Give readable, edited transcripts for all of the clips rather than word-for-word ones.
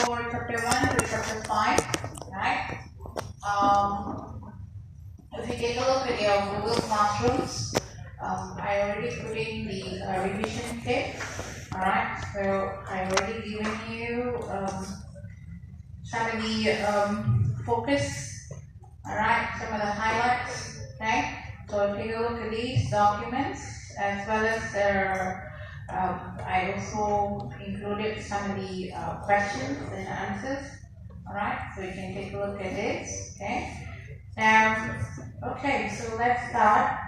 for chapter 1 to chapter 5, right? If you take a look at your Google Classrooms, I already put in the revision kit, alright? So I already given you some of the focus, alright? Some of the highlights, okay? So take a look at these documents as well as I also included some of the questions and answers, alright? So you can take a look at this, okay? Now, okay, so let's start.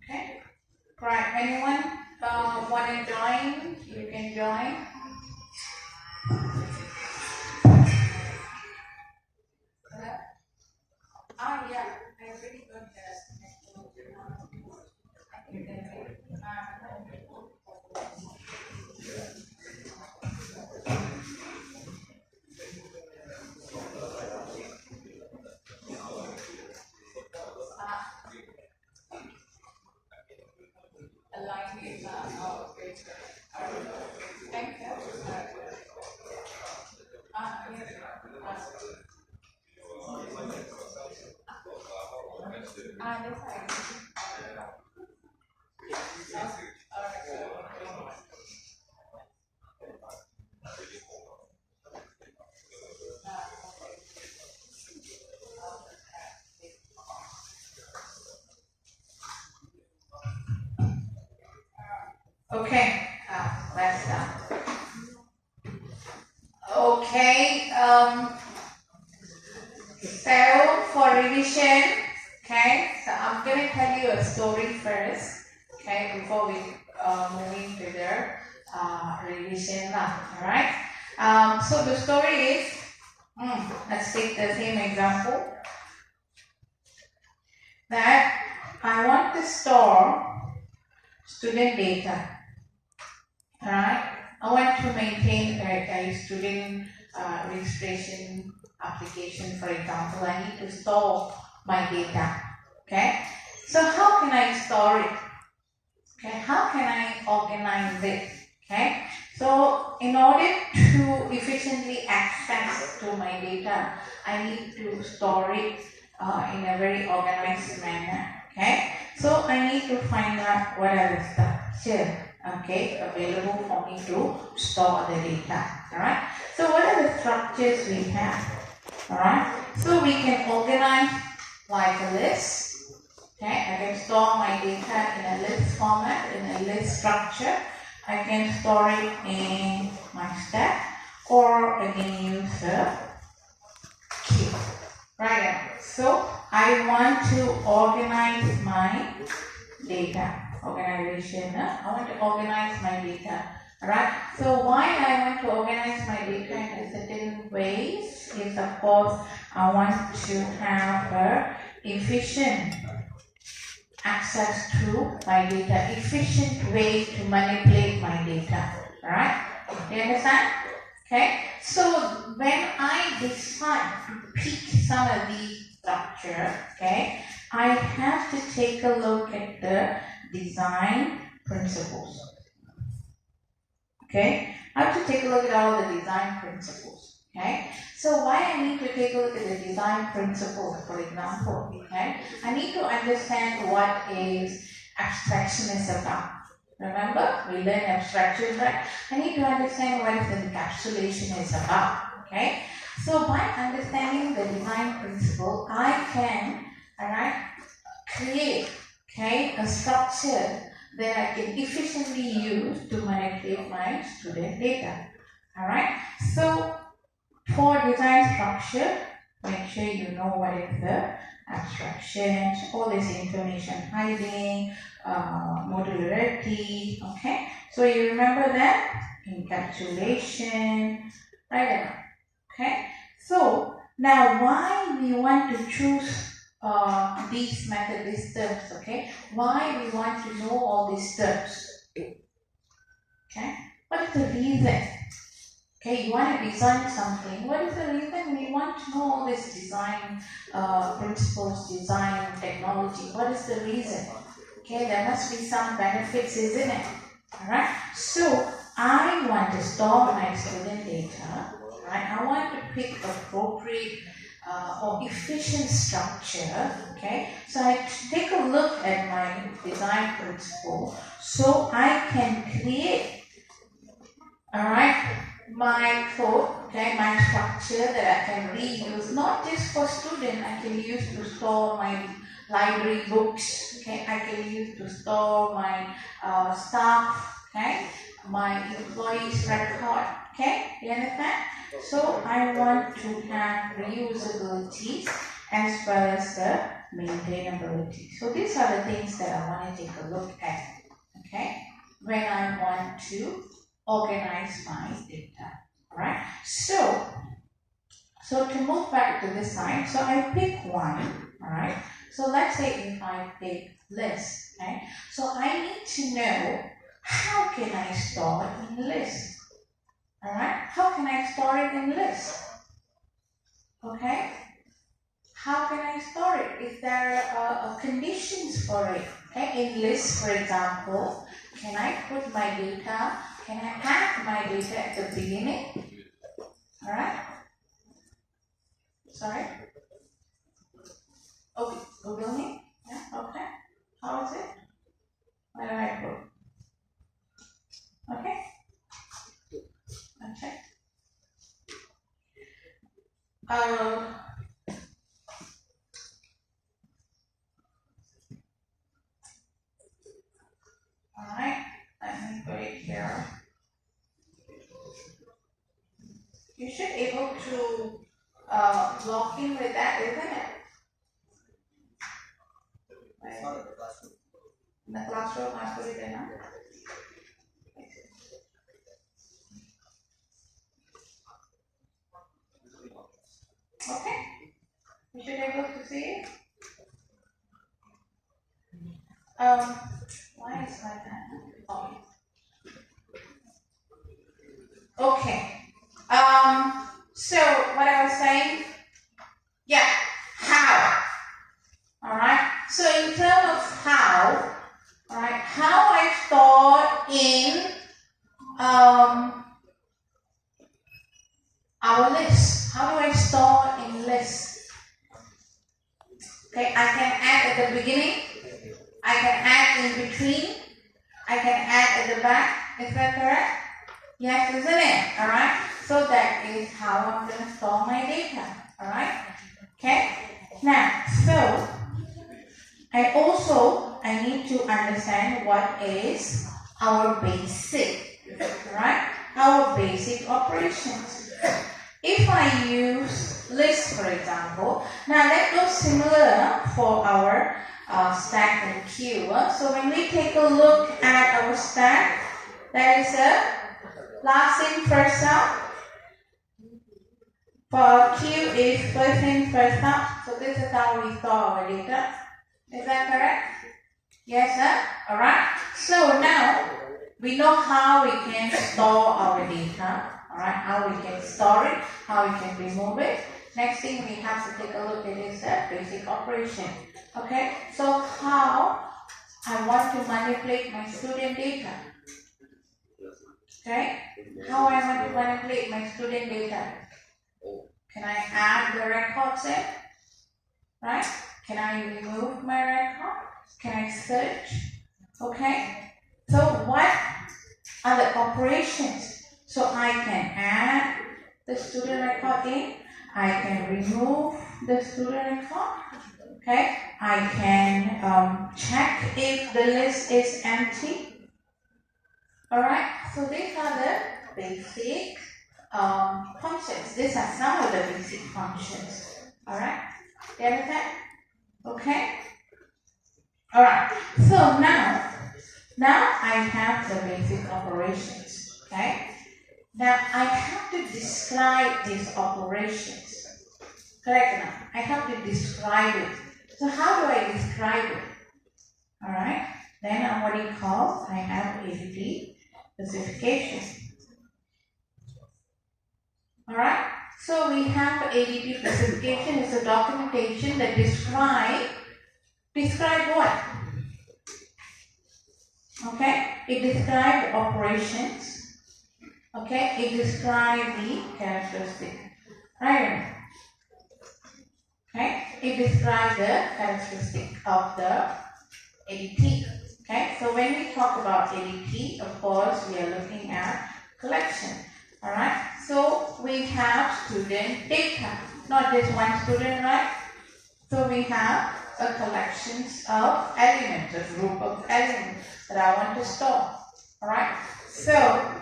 Okay, right, anyone want to join? You can join. Yeah, I already got that. Align with okay. Thank you. That's fine. Okay, let's start. Okay, so for revision, okay, so I'm going to tell you a story first, okay, before we move into the revision now, alright? So the story is, let's take the same example, that I want to store student data, alright? I want to maintain a student registration application, for example. I need to store my data, okay? So how can I store it? Okay, how can I organize it? Okay, so in order to efficiently access to my data, I need to store it in a very organized manner. Okay, so I need to find out what are the structures, okay, available for me to store the data. Alright, so what are the structures we have? Alright, so we can organize like a list. Okay, I can store my data in a list format, in a list structure. I can store it in my stack, or I can use a queue. Right, so I want to organize my data. Organization, I want to organize my data. Alright, so why I want to organize my data in a certain ways is, of course, I want to have a efficient access to my data, efficient way to manipulate my data. Alright, you understand? Okay, so when I decide to pick some of these structure, okay, I have to take a look at the design principles. Okay, I have to take a look at all the design principles. Okay, so why I need to take a look at the design principles, for example, okay, I need to understand what is abstraction is about. Remember, we learned abstraction, right? I need to understand what is the encapsulation is about. Okay, so by understanding the design principle, I can, create, a structure that I can efficiently use to manipulate my student data. Alright, so for design structure, make sure you know what is the abstractions, all this information hiding, modularity, okay? So you remember that? Encapsulation, right there, okay? So now why we want to choose these methods, these terms, okay? Why we want to know all these terms, okay? What is the reason? Okay, you want to design something. What is the reason we want to know all this design principles, design technology? What is the reason? Okay, there must be some benefits, isn't it? Alright, so I want to store my student data. Right, I want to pick appropriate or efficient structure. Okay, so I take a look at my design principle so I can create, alright, my code, okay, my structure that I can reuse, not just for student, I can use to store my library books, okay, I can use to store my staff, okay, my employees record, okay, you understand? So I want to have reusability as well as the maintainability. So these are the things that I want to take a look at, okay, when I want to organize my data. Alright, so to move back to this side, so I pick one. Alright, so let's say if I pick list, okay, so I need to know how can I store it in list. Alright, how can I store it in list? Okay, how can I store it? Is there conditions for it? Okay, in list, for example, can I put my data? Can I add my data at the beginning? Alright? Sorry? Okay, Google me? Yeah, okay. How is it? Where do I put? Okay? Okay. Alright, let me put it here. You should be able to log in with that, isn't it? In the classroom, I put it in. Okay, you should be able to see it. Why is my pen? Oh. Okay. So what I was saying, yeah, how. Alright. So in terms of how, alright, how I store in our list. How do I store in list? Okay, I can add at the beginning, I can add in between, I can add at the back. Is that correct? Yes, isn't it? Alright. So that is how I'm going to store my data. Alright. Okay. Now, so I need to understand what is our basic, right? Our basic operations. If I use list, for example, now that goes similar for our stack and queue. So when we take a look at our stack, there is a last in, first out. For our queue is first in, first out. So this is how we store our data. Is that correct? Yes, sir? Alright. So now we know how we can store our data. Alright, how we can store it, how we can remove it. Next thing we have to take a look at is the basic operation. Okay, so how I want to manipulate my student data. Okay, how I want to manipulate my student data. Can I add the records in? Right? Can I remove my record? Can I search? Okay, so what are the operations? So I can add the student record in. I can remove the student record. Okay, I can check if the list is empty. Alright, so these are the basic functions. These are some of the basic functions. Alright? You understand? Okay? Alright. So now I have the basic operations. Okay? Now I have to describe these operations. Correct now? I have to describe it. So how do I describe it? Alright? Then what do you call? I have ADT specification. Alright? So we have ADT specification is a documentation that describe what? Okay? It describes operations. Okay? It describes the characteristic. Right? Okay? It describes the characteristic of the ADT. Okay? So when we talk about ADT, of course, we are looking at collection. Alright? So we have student data. Not just one student, right? So we have a collection of elements, a group of elements that I want to store. Alright? So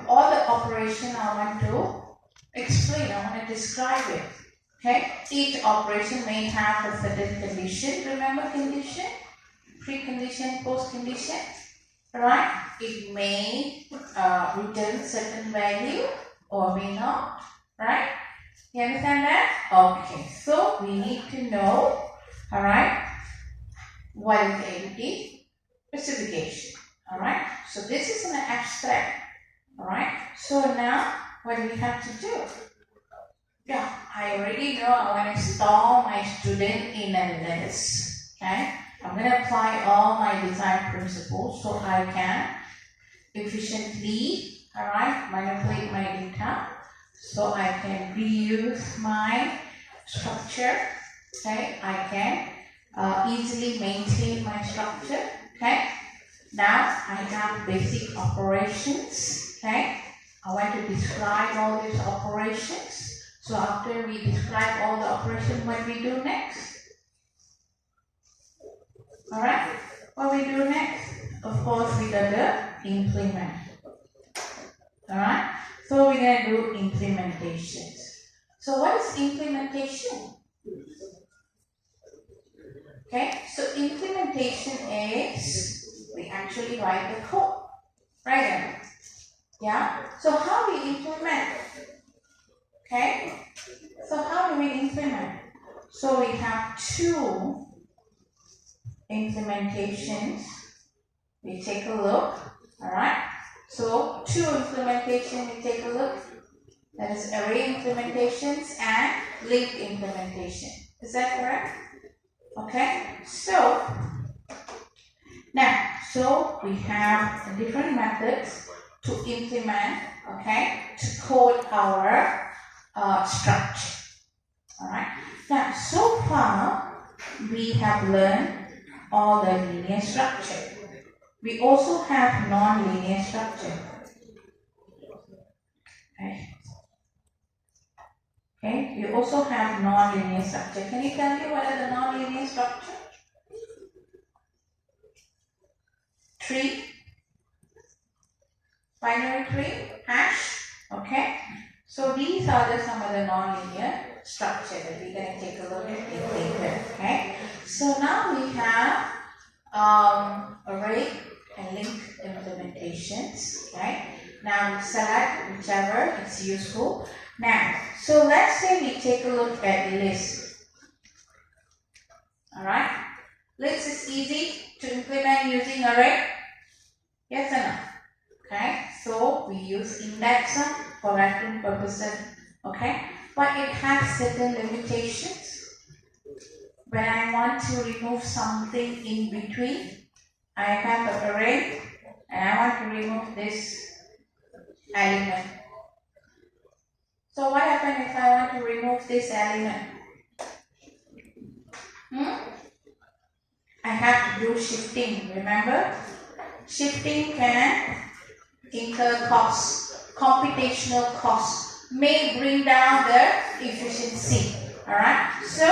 all the operation I want to explain, I want to describe it. Okay? Each operation may have a certain condition. Remember condition? Precondition, postcondition. Right? It may return certain value or may not. Right? You understand that? Okay. So we need to know, alright, what is the ADT specification. Alright? So this is an abstract. Alright? So now what do we have to do? Yeah, I already know I want to store my student in a list. Okay? I'm going to apply all my design principles so I can efficiently, alright, manipulate my data so I can reuse my structure. Okay? I can easily maintain my structure. Okay? Now I have basic operations. Okay? I want to describe all these operations. So after we describe all the operations, what we do next? Alright? What we do next? Of course, we got to implement. Alright? So we're going to do implementations. So what is implementation? Okay? So implementation is, we actually write the code. Right? Yeah? So how do we implement? Okay? So how do we implement? So we have two implementations. We take a look. Alright? So two implementation, we take a look. That is array implementations and linked implementation. Is that correct? Okay? So now, so we have different methods to implement, okay, to code our structure. Alright. Now, so far we have learned all the linear structure. We also have non-linear structure. Okay. We also have non-linear structure. Can you tell me what are the non-linear structure? Tree, binary tree, hash. Okay. So these are some of the non-linear structure that we're going to take a look at later. Okay. So now we have array and link implementations. Okay. Now select whichever is useful. Now, so let's say we take a look at list. All right. List is easy to implement using array. Yes or no? Okay. So we use indexer for reference purposes. Okay. But it has certain limitations. When I want to remove something in between, I have an array and I want to remove this element. So what happens if I want to remove this element? I have to do shifting, remember? Shifting can incur costs, computational costs, may bring down the efficiency. Alright, so,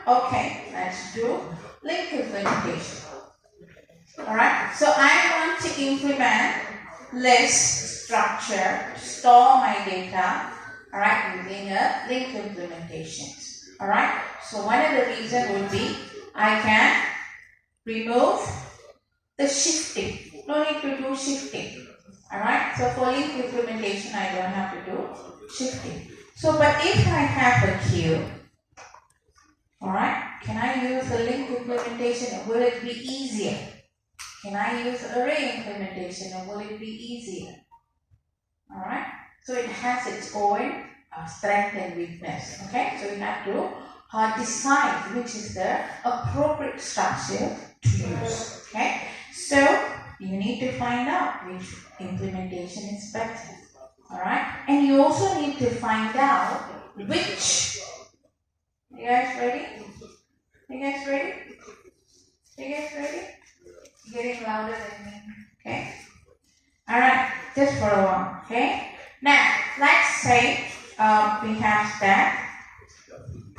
okay, let's do link implementation. Alright, so I want to implement list structure to store my data. Alright, using a link implementation. Alright, so one of the reasons would be I can remove the shifting. No need to do shifting. Alright, so for link implementation I don't have to do shifting. So but if I have a queue, alright, can I use a link implementation and will it be easier? Can I use array implementation and will it be easier? Alright, so it has its own strength and weakness. Okay, so we have to decide which is the appropriate structure to use. Okay, so you need to find out which implementation is better. Alright, and you also need to find out which. You guys ready? You guys ready? You guys ready? You're getting louder than me. Okay. Alright, just for a while. Okay. Now, let's say we have stack.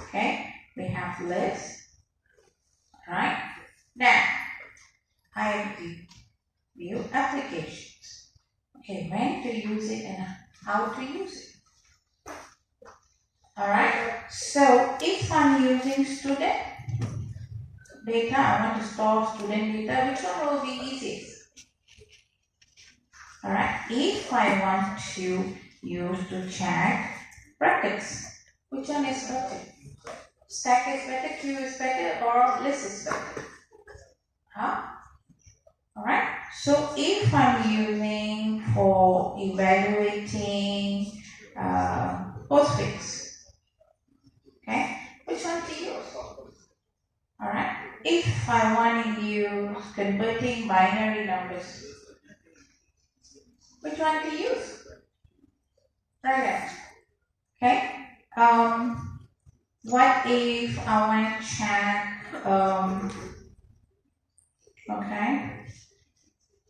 Okay. We have list. Alright. Now, I have the view applications. Okay, when to use it and how to use it. Alright, so if I'm using student data, I want to store student data, which one will be easiest? Alright, if I want to use to check brackets, which one is better? Stack is better, queue is better, or list is better? Huh? Alright, so if I'm using for evaluating postfix, okay, which one to use? Alright, if I want to use converting binary numbers, which one to use? Right. Okay. What if I want to check okay.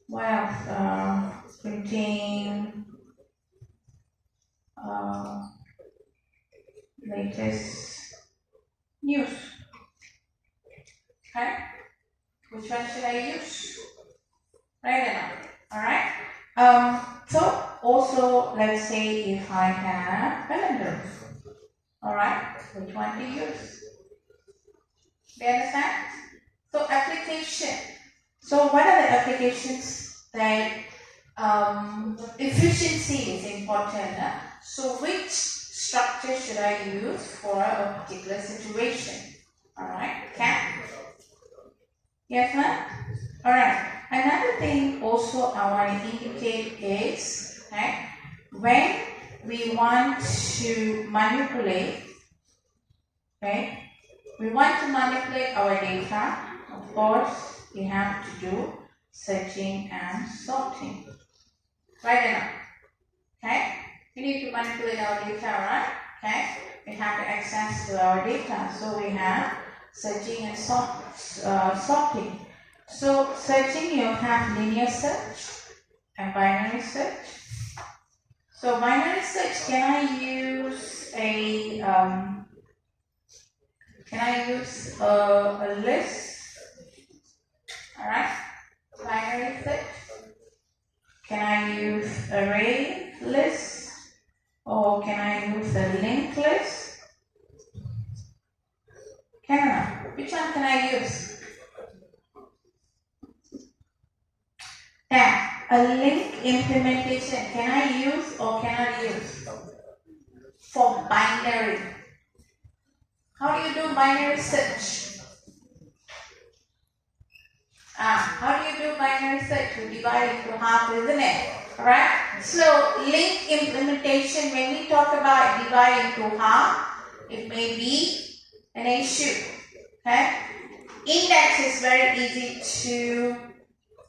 What else? Printing latest news. Okay. Which one should I use? Right enough. Alright. So also let's say if I have calendars. Alright, which one to use? Do you understand? So application. So what are the applications that efficiency is important? So which structure should I use for a particular situation? Alright, can? Yes, ma'am? Alright. Another thing also I want to indicate is, okay, when we want to manipulate, okay, we want to manipulate our data, of course, we have to do searching and sorting. Right enough. Okay? We need to manipulate our data, right? Okay? We have to access to our data. So we have searching and sorting. So searching, you have linear search and binary search. So binary search, can I use a list? Alright, binary search. Can I use array list? Or can I use a linked list? Can I? Which one can I use? Now, a link implementation, can I use or cannot use? For binary. How do you do binary search? How do you do binary search? You divide into half, isn't it? Alright? So, link implementation, when we talk about divide into half, it may be an issue. Okay? Index is very easy to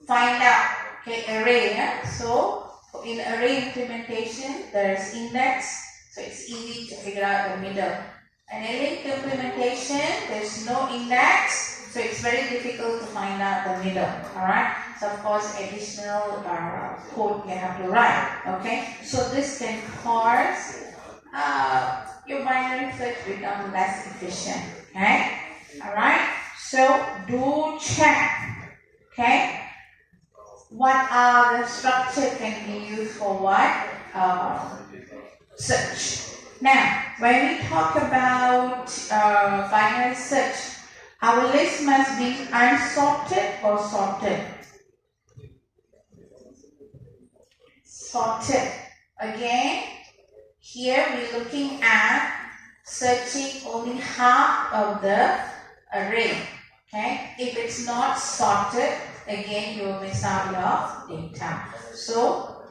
find out. Okay, array. Yeah? So, in array implementation, there is index, so it's easy to figure out the middle. And in link implementation, there's no index, so it's very difficult to find out the middle. Alright, so of course, additional code you have to write. Okay, so this can cause your binary search become less efficient. Okay, alright, so do check. Okay. What are the structure can be used for what? Search. Now, when we talk about binary search, our list must be unsorted or sorted. Sorted. Again, here we're looking at searching only half of the array. Okay, if it's not sorted, again you will miss out your data. So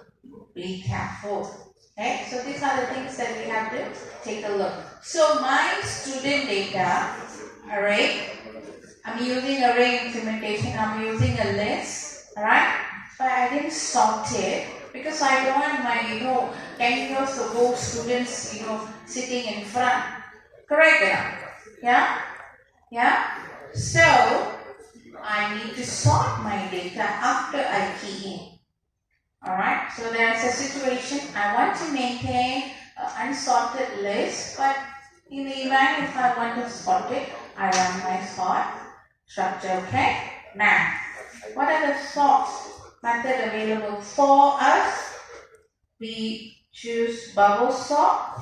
be careful. Okay, so these are the things that we have to take a look. So my student data array, I'm using array implementation, I'm using a list, alright? But I didn't sort it because I don't want my, 10 years ago students, sitting in front. Correct? Yeah? Yeah? So, I need to sort my data after I key in. Alright, so there's a situation. I want to maintain an unsorted list, but in the event if I want to sort it, I run my sort structure. Okay, now what are the sort method available for us? We choose bubble sort,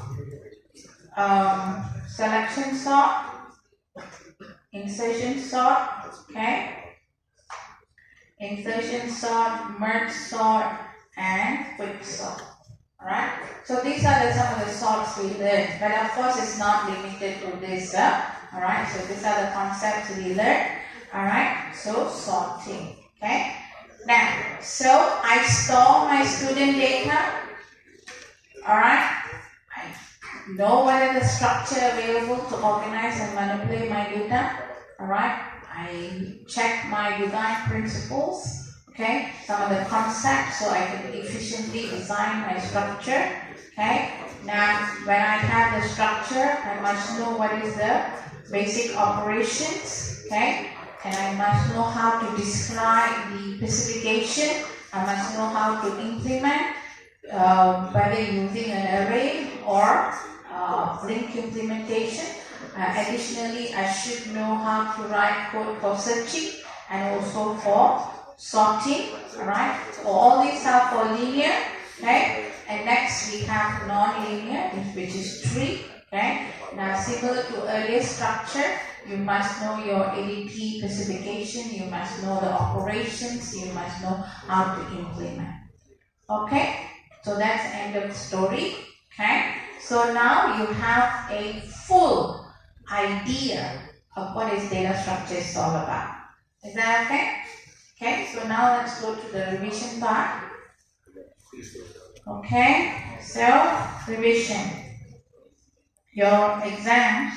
selection sort, insertion sort, okay, insertion sort, merge sort, and quick sort. Alright, so these are some of the sorts we learned, but of course it's not limited to this. Alright, so these are the concepts we learned. Alright, so sorting. Okay, now, so I store my student data. Alright, I know what is the structure available to organize and manipulate my data. Alright, I check my design principles. Okay, some of the concepts so I can efficiently design my structure. Okay, now when I have the structure, I must know what is the basic operations. Okay, and I must know how to describe the specification. I must know how to implement, whether using an array or link implementation. Additionally, I should know how to write code for searching and also for sorting. Alright, so all these are for linear. Okay, and next we have non-linear, which is tree. Okay, now similar to earlier structure, you must know your ADT specification, you must know the operations, you must know how to implement. Okay, so that's the end of the story. Okay, so now you have a full idea of what is data structure is all about. Is that okay? Okay, so now let's go to the revision part. Okay, so revision. Your exams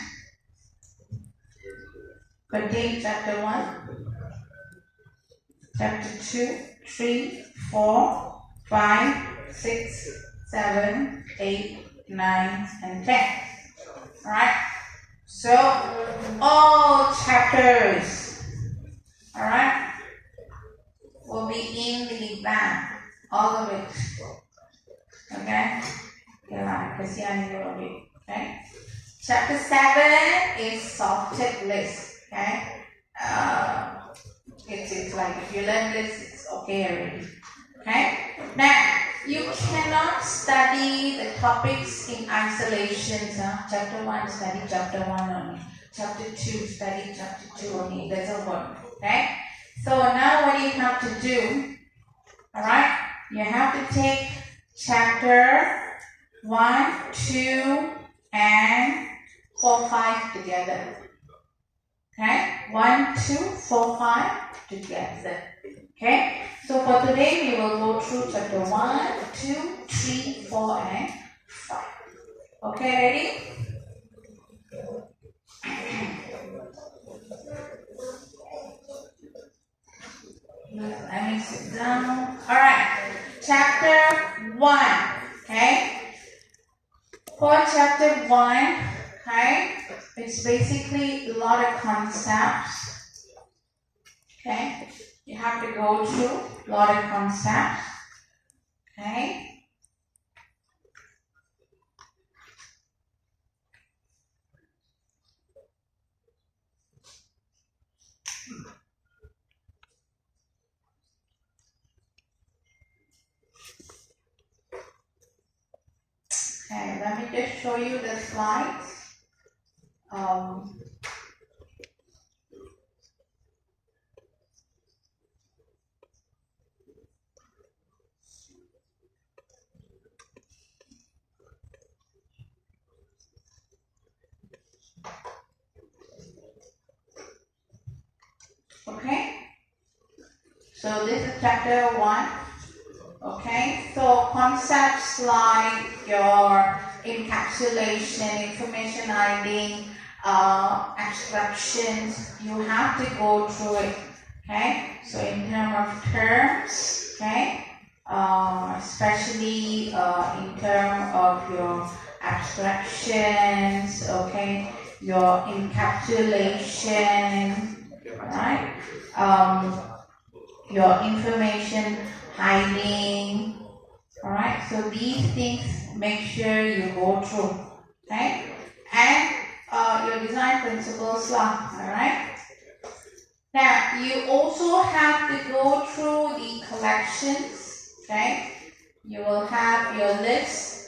contain chapter 1, chapter 2, 3, 4, 5, 6, 7, 8, 9, and 10. Alright, so all chapters, alright, will be in the exam, all of it. Okay? Okay? Chapter 7 is sorted list. Okay? It's like if you learn this, it's okay already. Okay? Now, you cannot study the topics in isolation. Chapter 1, study chapter 1 only. Chapter 2, study chapter 2 only. It doesn't work. Okay? So now what do you have to do? Alright? You have to take chapter 1, 2, and 4, 5 together. Okay? 1, 2, 4, 5 together. Okay? So for today we will go through chapter 1, 2, 3, 4, and 5. Okay, ready? Let me sit down. Alright. Chapter 1. Okay? For chapter 1, okay, it's basically a lot of concepts. Okay? You have to go through a lot of concepts. Okay? Okay, let me just show show you the slides. Okay, so this is chapter 1. Okay, so concepts like your encapsulation, information hiding, abstractions, you have to go through it. Okay, so in terms of terms, okay, especially in terms of your abstractions, okay, your encapsulation, right? Your information hiding, alright? So these things make sure you go through, okay? And your design principles lah, alright? Now you also have to go through the collections, okay? You will have your list,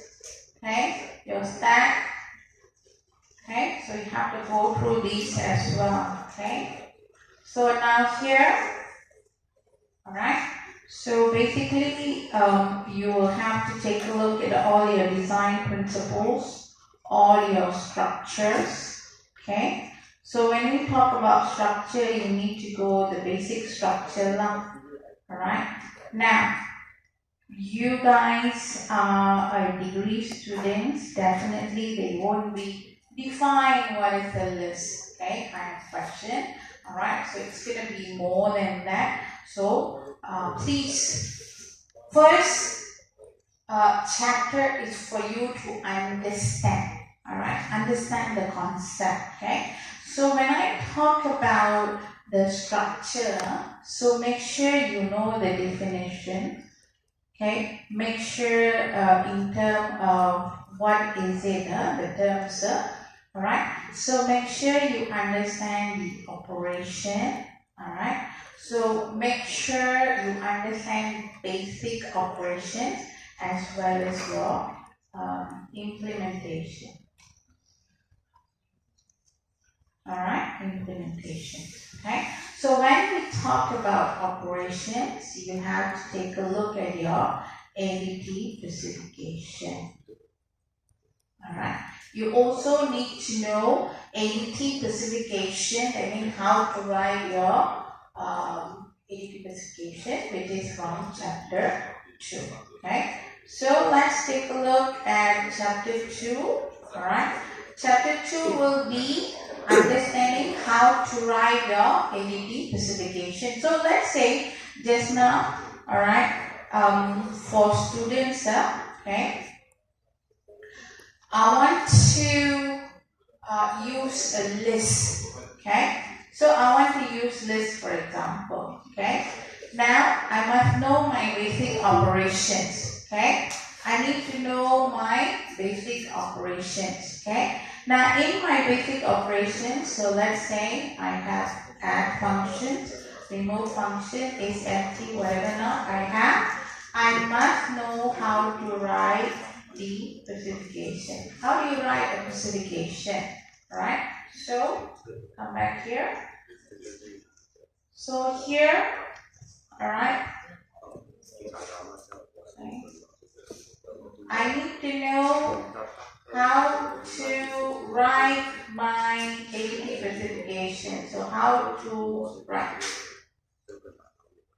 okay? Your stack, okay? So you have to go through these as well, okay? So now here, alright, so basically you will have to take a look at all your design principles, all your structures, okay. So when we talk about structure, you need to go the basic structure lah, alright. Now, you guys are degree students, definitely they won't be define what is the list, okay, kind of question, alright. So it's going to be more than that. So please, first chapter is for you to understand, alright, understand the concept, okay. So when I talk about the structure, so make sure you know the definition, okay, make sure in terms of what is it, the terms, alright, so make sure you understand the operation, alright. So make sure you understand basic operations as well as your implementation. Alright, implementation. Okay. So when we talk about operations, you have to take a look at your ADT specification. Alright. You also need to know ADT specification, that means how to write your ADT specification, which is from chapter 2. Okay, so let's take a look at chapter 2. Alright, chapter 2 will be understanding how to write your ADT specification. So let's say just now, alright, for students, okay, I want to use a list, okay. So I want to use list, for example, okay. Now I must know my basic operations, okay. I need to know my basic operations, okay. Now in my basic operations, so let's say I have add functions, remove function, is empty, whatever not I have, I must know how to write the specification. How do you write a specification? Right? So come back here. So here, alright, okay, I need to know how to write my ADT specification. So how to write.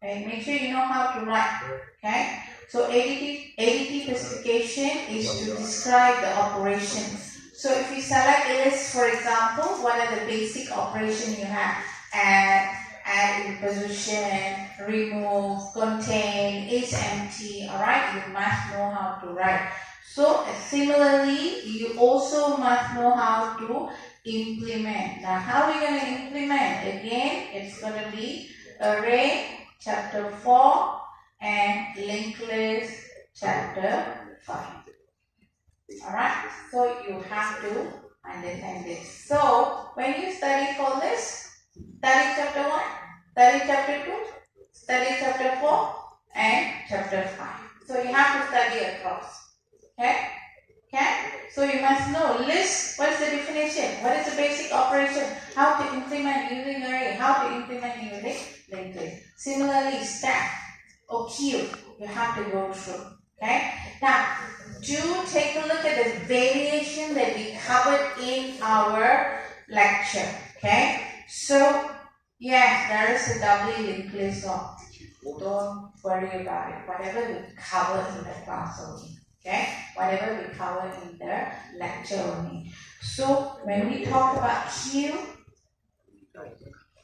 Okay, make sure you know how to write. Okay, so ADT specification is to describe the operation. So if you select a list, for example, what are the basic operations you have? Add in position, remove, contain, is empty. Alright, you must know how to write. So similarly, you also must know how to implement. Now, how are we going to implement? Again, it's going to be array chapter 4 and linked list chapter 5. Alright, so you have to understand this. So when you study for this, study chapter 1, study chapter 2, study chapter 4 and chapter 5. So you have to study across. Okay? Okay? So you must know list, what is the definition? What is the basic operation? How to implement using array? How to implement using linked list? Similarly, stack or queue, you have to go through. Okay? Now, do take a look at the variation that we covered in our lecture. Okay? So, yes, there is a doubly linked list. Don't worry about it. Whatever we cover in the class only. Okay? Whatever we cover in the lecture only. So, when we talk about queue,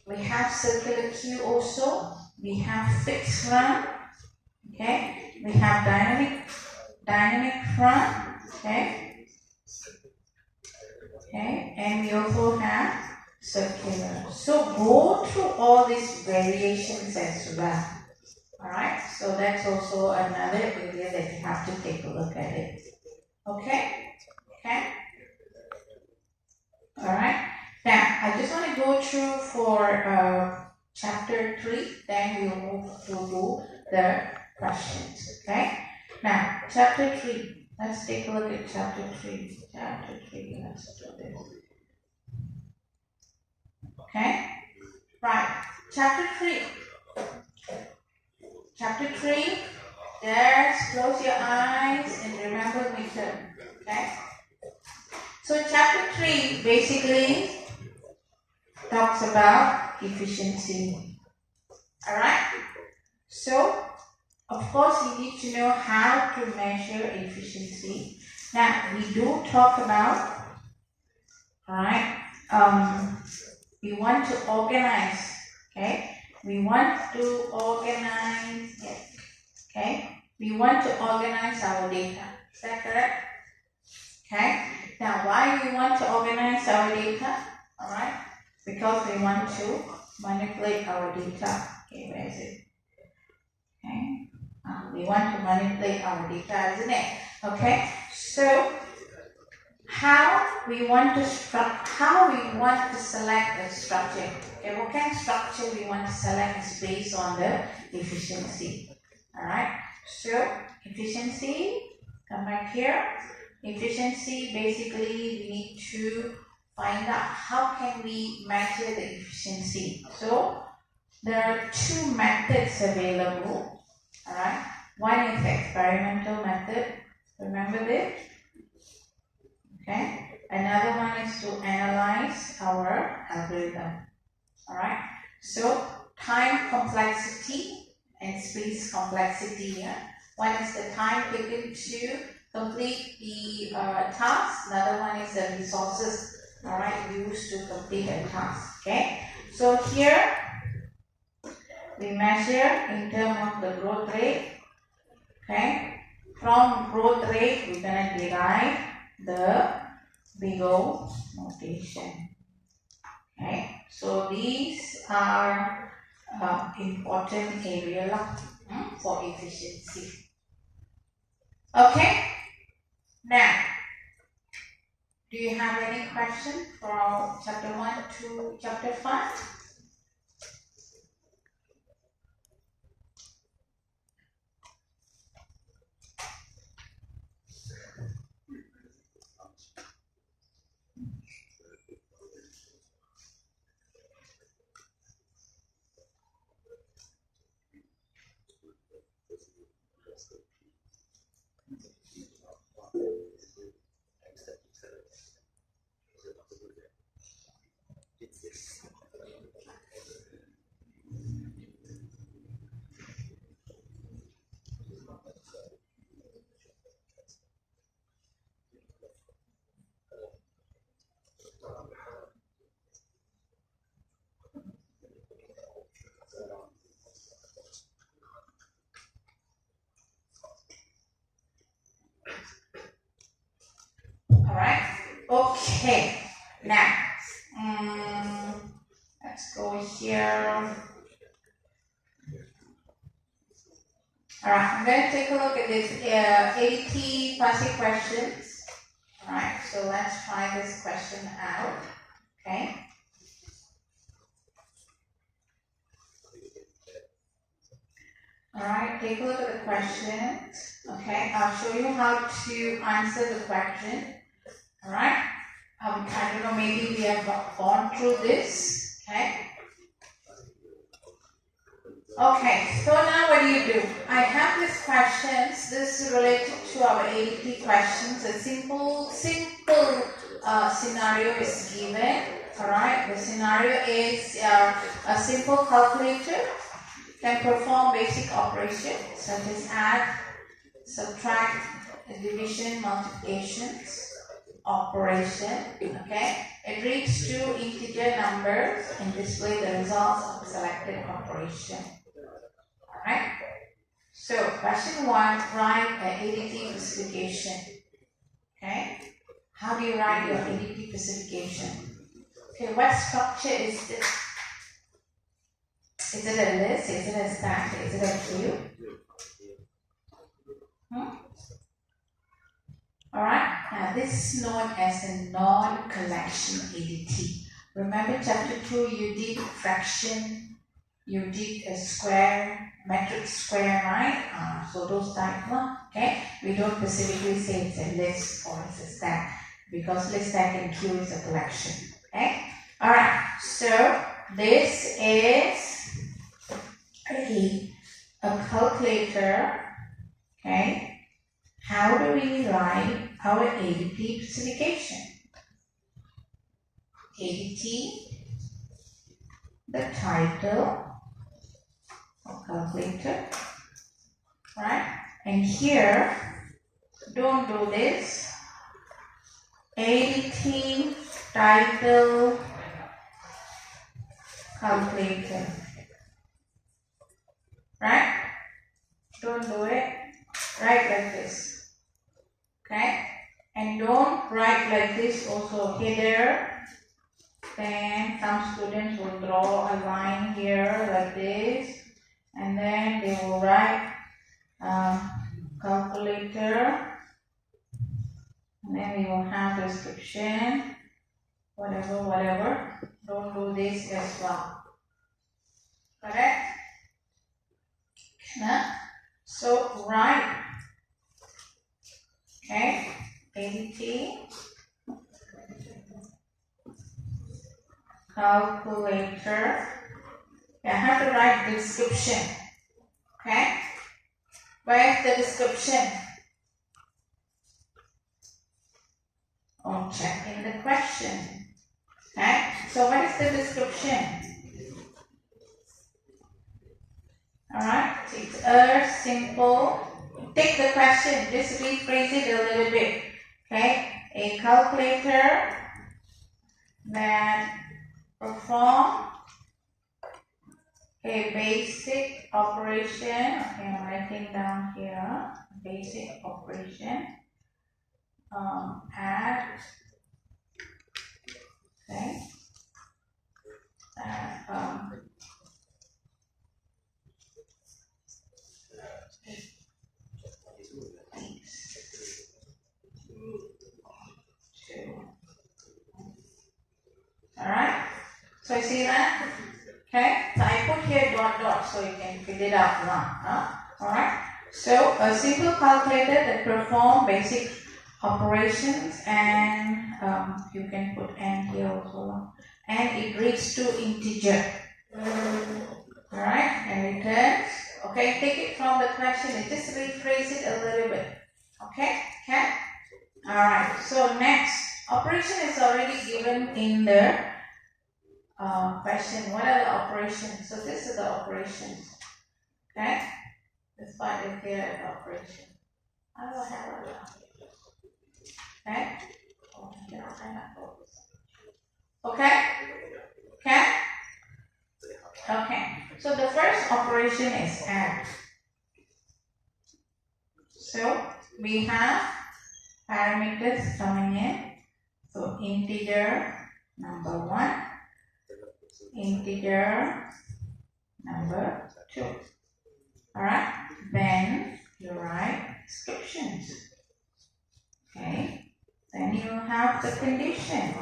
we have circular queue also. We have fixed run. Okay? We have dynamic run. Okay? Okay? And we also have circular. So, go through all these variations as well. Alright, so that's also another area that you have to take a look at it. Okay? Okay? Alright. Now, I just want to go through for chapter 3, then we'll move to do the questions. Okay? Now, chapter 3. Let's take a look at chapter 3. Chapter 3, let's do this. Okay? Right. Chapter 3. Chapter 3, just close your eyes and remember midterm. Okay? So chapter 3 basically talks about efficiency. Alright? So, of course, you need to know how to measure efficiency. Now, we do talk about, alright, we want to organize, okay? We want to organize, yes, okay? We want to organize our data. Is that correct? Okay. Now, why we want to organize our data? All right. Because we want to manipulate our data. Okay, where is it? Okay. We want to manipulate our data, isn't it? Okay. So, how we want to select the structure. Okay, what kind of structure we want to select is based on the efficiency. Alright, so efficiency, come back here. Efficiency, basically we need to find out how can we measure the efficiency. So there are two methods available. Alright, one is the experimental method. Remember this? Okay. Another one is to analyze our algorithm. Alright. So time complexity and space complexity. Yeah? One is the time taken to complete the task. Another one is the resources, alright, used to complete a task. Okay. So here we measure in terms of the growth rate. Okay. From growth rate, we're gonna derive the below notation. Okay, so these are important area for efficiency. Okay, now, do you have any question from chapter 1 to chapter 5? Alright, okay, now, let's go here. Alright, I'm going to take a look at this 80 passive questions. Alright, so let's try this question out. Okay. Alright, take a look at the questions. Okay, I'll show you how to answer the question. Alright, I don't know, maybe we have gone through this. Okay. Okay, so now what do? I have these questions. This is related to our ADP questions. A simple scenario is given. Alright, the scenario is a simple calculator can perform basic operations such as add, subtract, division, multiplications, operation. Okay, it reads two integer numbers and display the results of selected operation. Alright, so question 1, write an ADP specification. Okay, how do you write your ADP specification? Okay, what structure is this? Is it a list? Is it a stack? Is it a queue? Alright, now this is known as a non-collection ADT. Remember chapter 2, you did fraction, you did a square, matrix square, right? So those type, okay? We don't specifically say it's a list or it's a stack because list, stack, and queue is a collection, okay? Alright, so this is a calculator, okay? How do we write our ADP specification? ADT, the title of calculator, right? And here, don't do this. ADT title calculator, right? Don't do it. Write like this. Okay, and don't write like this also header. Then some students will draw a line here like this, and then they will write calculator, and then they will have description, whatever. Don't do this as well. Correct? So write. Okay, ADT calculator. I have to write description. Okay, where is the description? Oh, check in the question. Okay, so what is the description? Alright, it's a simple. Take the question, just rephrase it a little bit. Okay, a calculator that perform a basic operation. Okay, I'm writing down here. Basic operation. Add. Okay. Alright, so you see that? Okay, so I put here dot so you can fill it out now. Alright, so a simple calculator that perform basic operations, and you can put n here also, and it reads to integer. Alright, and returns. Okay, take it from the question and just rephrase it a little bit. Okay. Alright, so next, operation is already given in the question. What are the operations? So this is the operations. Okay, this part is here as operation. I don't have a lot. Okay. Okay. So the first operation is add. So we have parameters coming in. So integer number 1, integer number 2. Alright, then you write descriptions. Okay, then you have the condition.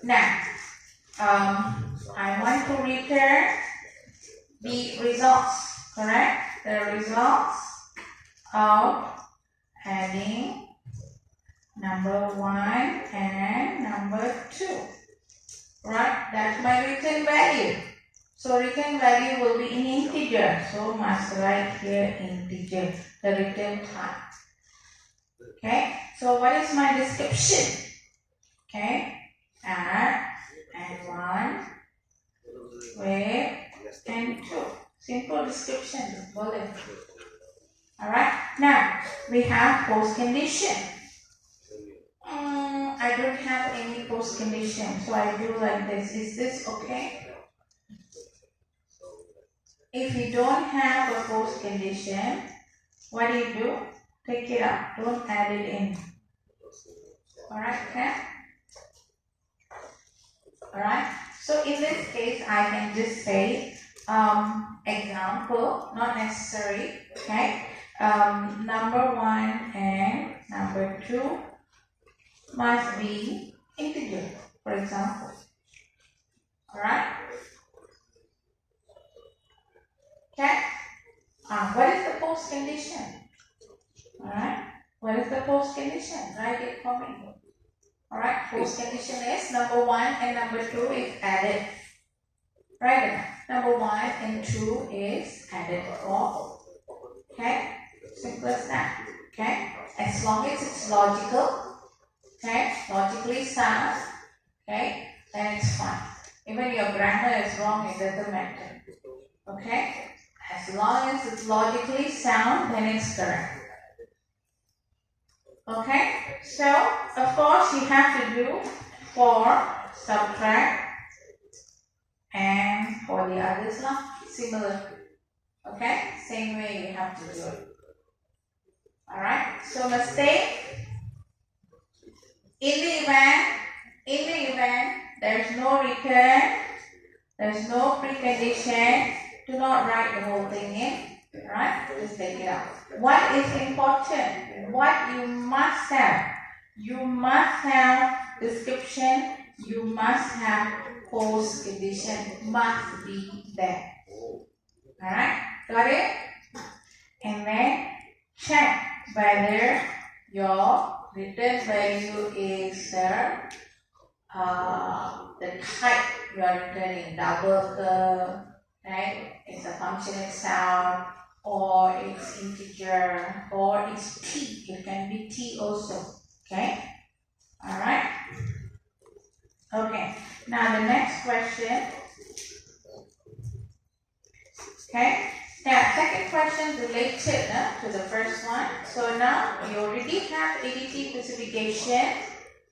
Now, I want to return the results, correct? The results of adding number 1 and number 2. Right? That's my return value. So return value will be in integer. So must write here integer, the return type. Okay. So what is my description? Okay. Add and 1 with and 2. Simple description. Bullet. Alright. Now we have post condition. I don't have any post condition, so I do like this. Is this okay? If you don't have a post condition, what do? Take it out. Don't add it in. Alright, okay? Alright. So in this case, I can just say example, not necessary. Okay. Number 1 and number 2 must be integer, for example. Alright? Okay? What is the post condition? Alright? What is the post condition? Write it for me. Alright? Post condition is number 1 and number 2 is added. Right? Number 1 and 2 is added for. Okay? Simple as that. Okay? As long as it's logical. Okay, logically sound, okay, then it's fine. Even your grammar is wrong, it doesn't matter. Okay, as long as it's logically sound, then it's correct. Okay, so of course you have to do for subtract and for the others similar. Okay, same way you have to do it. Alright, so mistake. In the event there is no return, there is no precondition, do not write the whole thing in, right? Just take it out. What is important? What you must have? You must have description, you must have post condition, must be there. Alright, got it? And then check whether your return value is the type you are returning, double curve, right? It's a function itself, or it's integer, or it's t. It can be t also. Okay? Alright? Okay. Now the next question. Okay? Now, second question related to the first one. So now you already have ADT specification.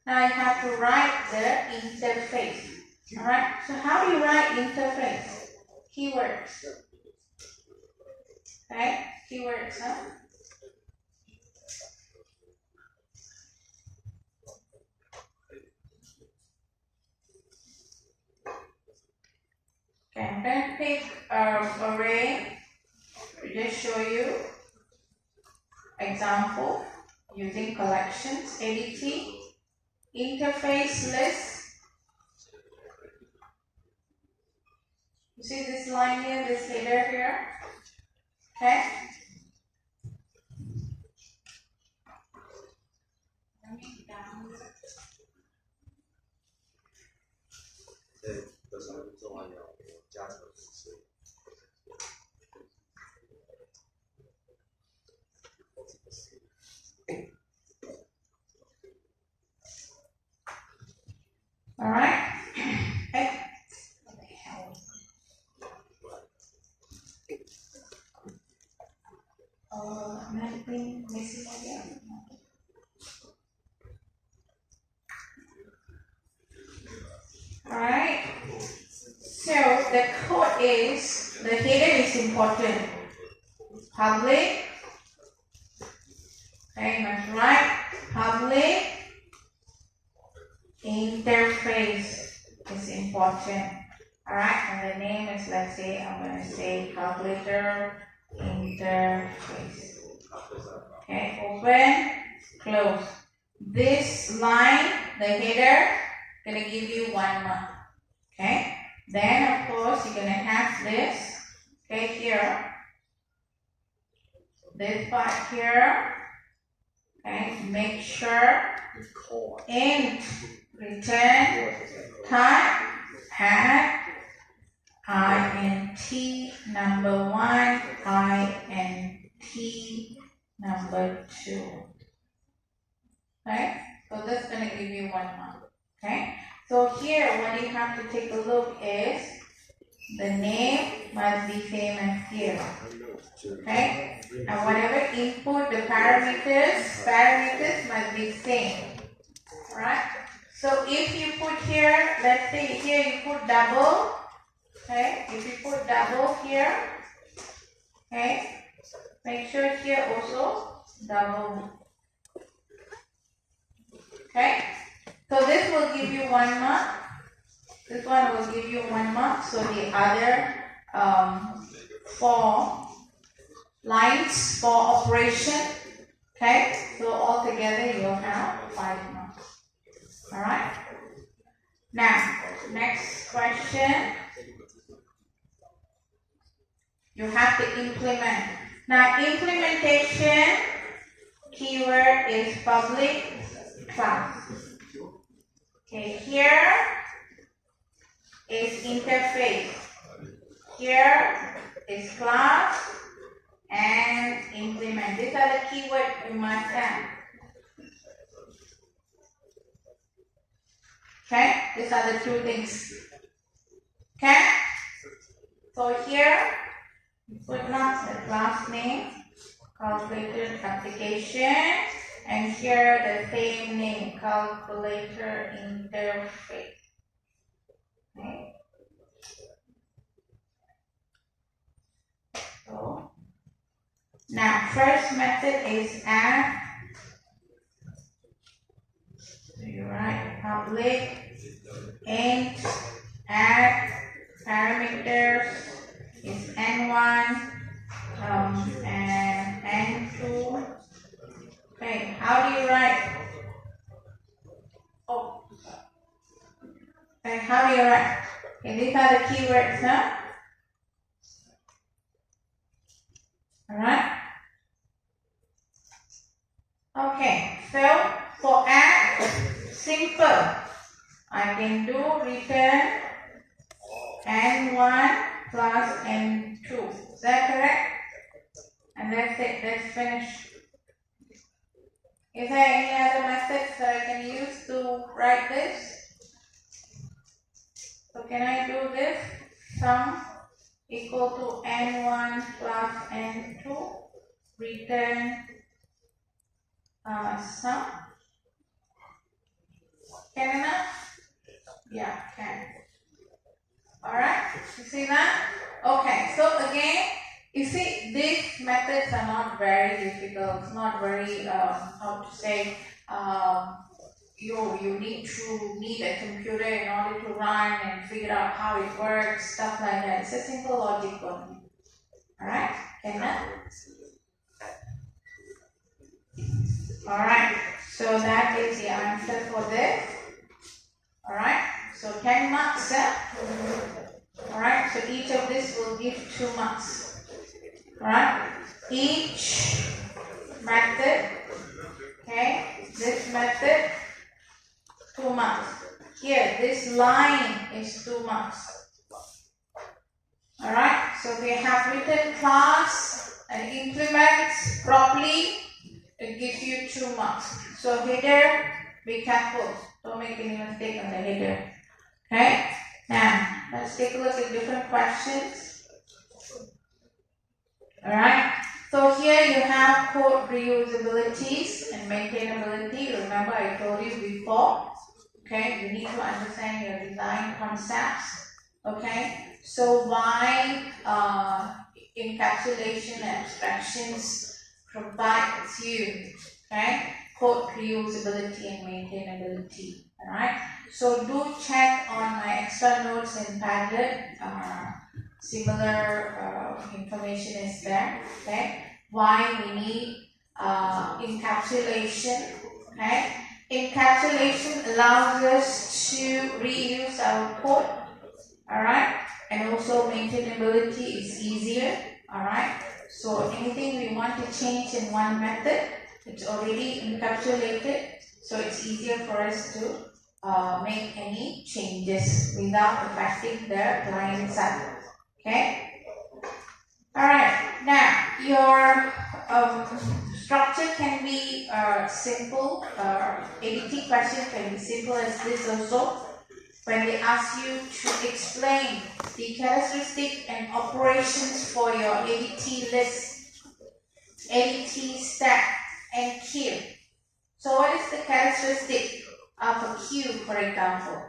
Now you have to write the interface. Alright, so how do you write interface? Keywords. Okay, keywords, Okay, I'm going to pick array. Just show you example using collections, ADT, interface list. You see this line here, this header here? Okay. All right. Okay. Nothing missing again. All right. So the code is, the header is important. Public. Okay, must write public interface is important. Alright, and the name is, let's say, I'm going to say calculator interface. Okay, open, close. This line, the header, gonna give you 1 month. Okay. Then of course you're gonna have this. Okay, here. This part here. Okay. Make sure int return type add int number 1 int number 2. Okay. So that's gonna give you 1 month. Okay. So here what you have to take a look is the name must be same as here. Okay. And whatever input the parameters must be same. Alright. So if you put here, let's say here you put double. Okay. If you put double here, okay, make sure here also double. Okay. So this will give you 1 month. This one will give you 1 month. So the other 4 lines for operation. Okay. So altogether you'll have 5 months. Alright. Now, next question. You have to implement. Now, implementation keyword is public class. Okay, here is interface. Here is class and implement. These are the keywords you must have. Okay, these are the 2 things. Okay, so here you put not the class name, calculator application, and here the same name, calculator interface. Okay. So now first method is add. So you write public int add parameters is n1 and n2. Okay, how do you write? Oh, okay, how do you write? Okay, these are the keywords, huh? Alright. Okay, so for add, simple. I can do return n1 plus n2. Is that correct? And that's it, that's finished. Is there any other methods that I can use to write this? So can I do this? Sum equal to n1 plus n2. Return sum. Can enough? Yeah, can. Alright, you see that? Okay, so again, you see, these methods are not very difficult. It's not very, how to say, you need a computer in order to run and figure out how it works, stuff like that. It's a simple logic one. Alright, can that? Alright, so that is the answer for this. Alright, so 10 marks. Alright, so each of this will give 2 marks. Alright, each method, okay, this method, 2 marks. Here, this line is 2 marks. Alright, so we have written class and implements properly, it gives you 2 marks. So header, be careful, don't make any mistake on the header. Okay, now let's take a look at different questions. Alright, so here you have code reusabilities and maintainability. Remember I told you before, okay, you need to understand your design concepts. Okay, so why encapsulation abstractions provides you, okay, code reusability and maintainability. Alright, so do check on my extra notes in Padlet. Similar information is there. Okay, why we need encapsulation. Okay, Encapsulation allows us to reuse our code, alright, and also maintainability is easier, alright. So anything we want to change in one method, it's already encapsulated, so it's easier for us to make any changes without affecting the client side. Okay. Alright, now your structure can be simple. ADT question can be simple as this also. When they ask you to explain the characteristic and operations for your ADT list, ADT stack and queue. So what is the characteristic of a queue, for example?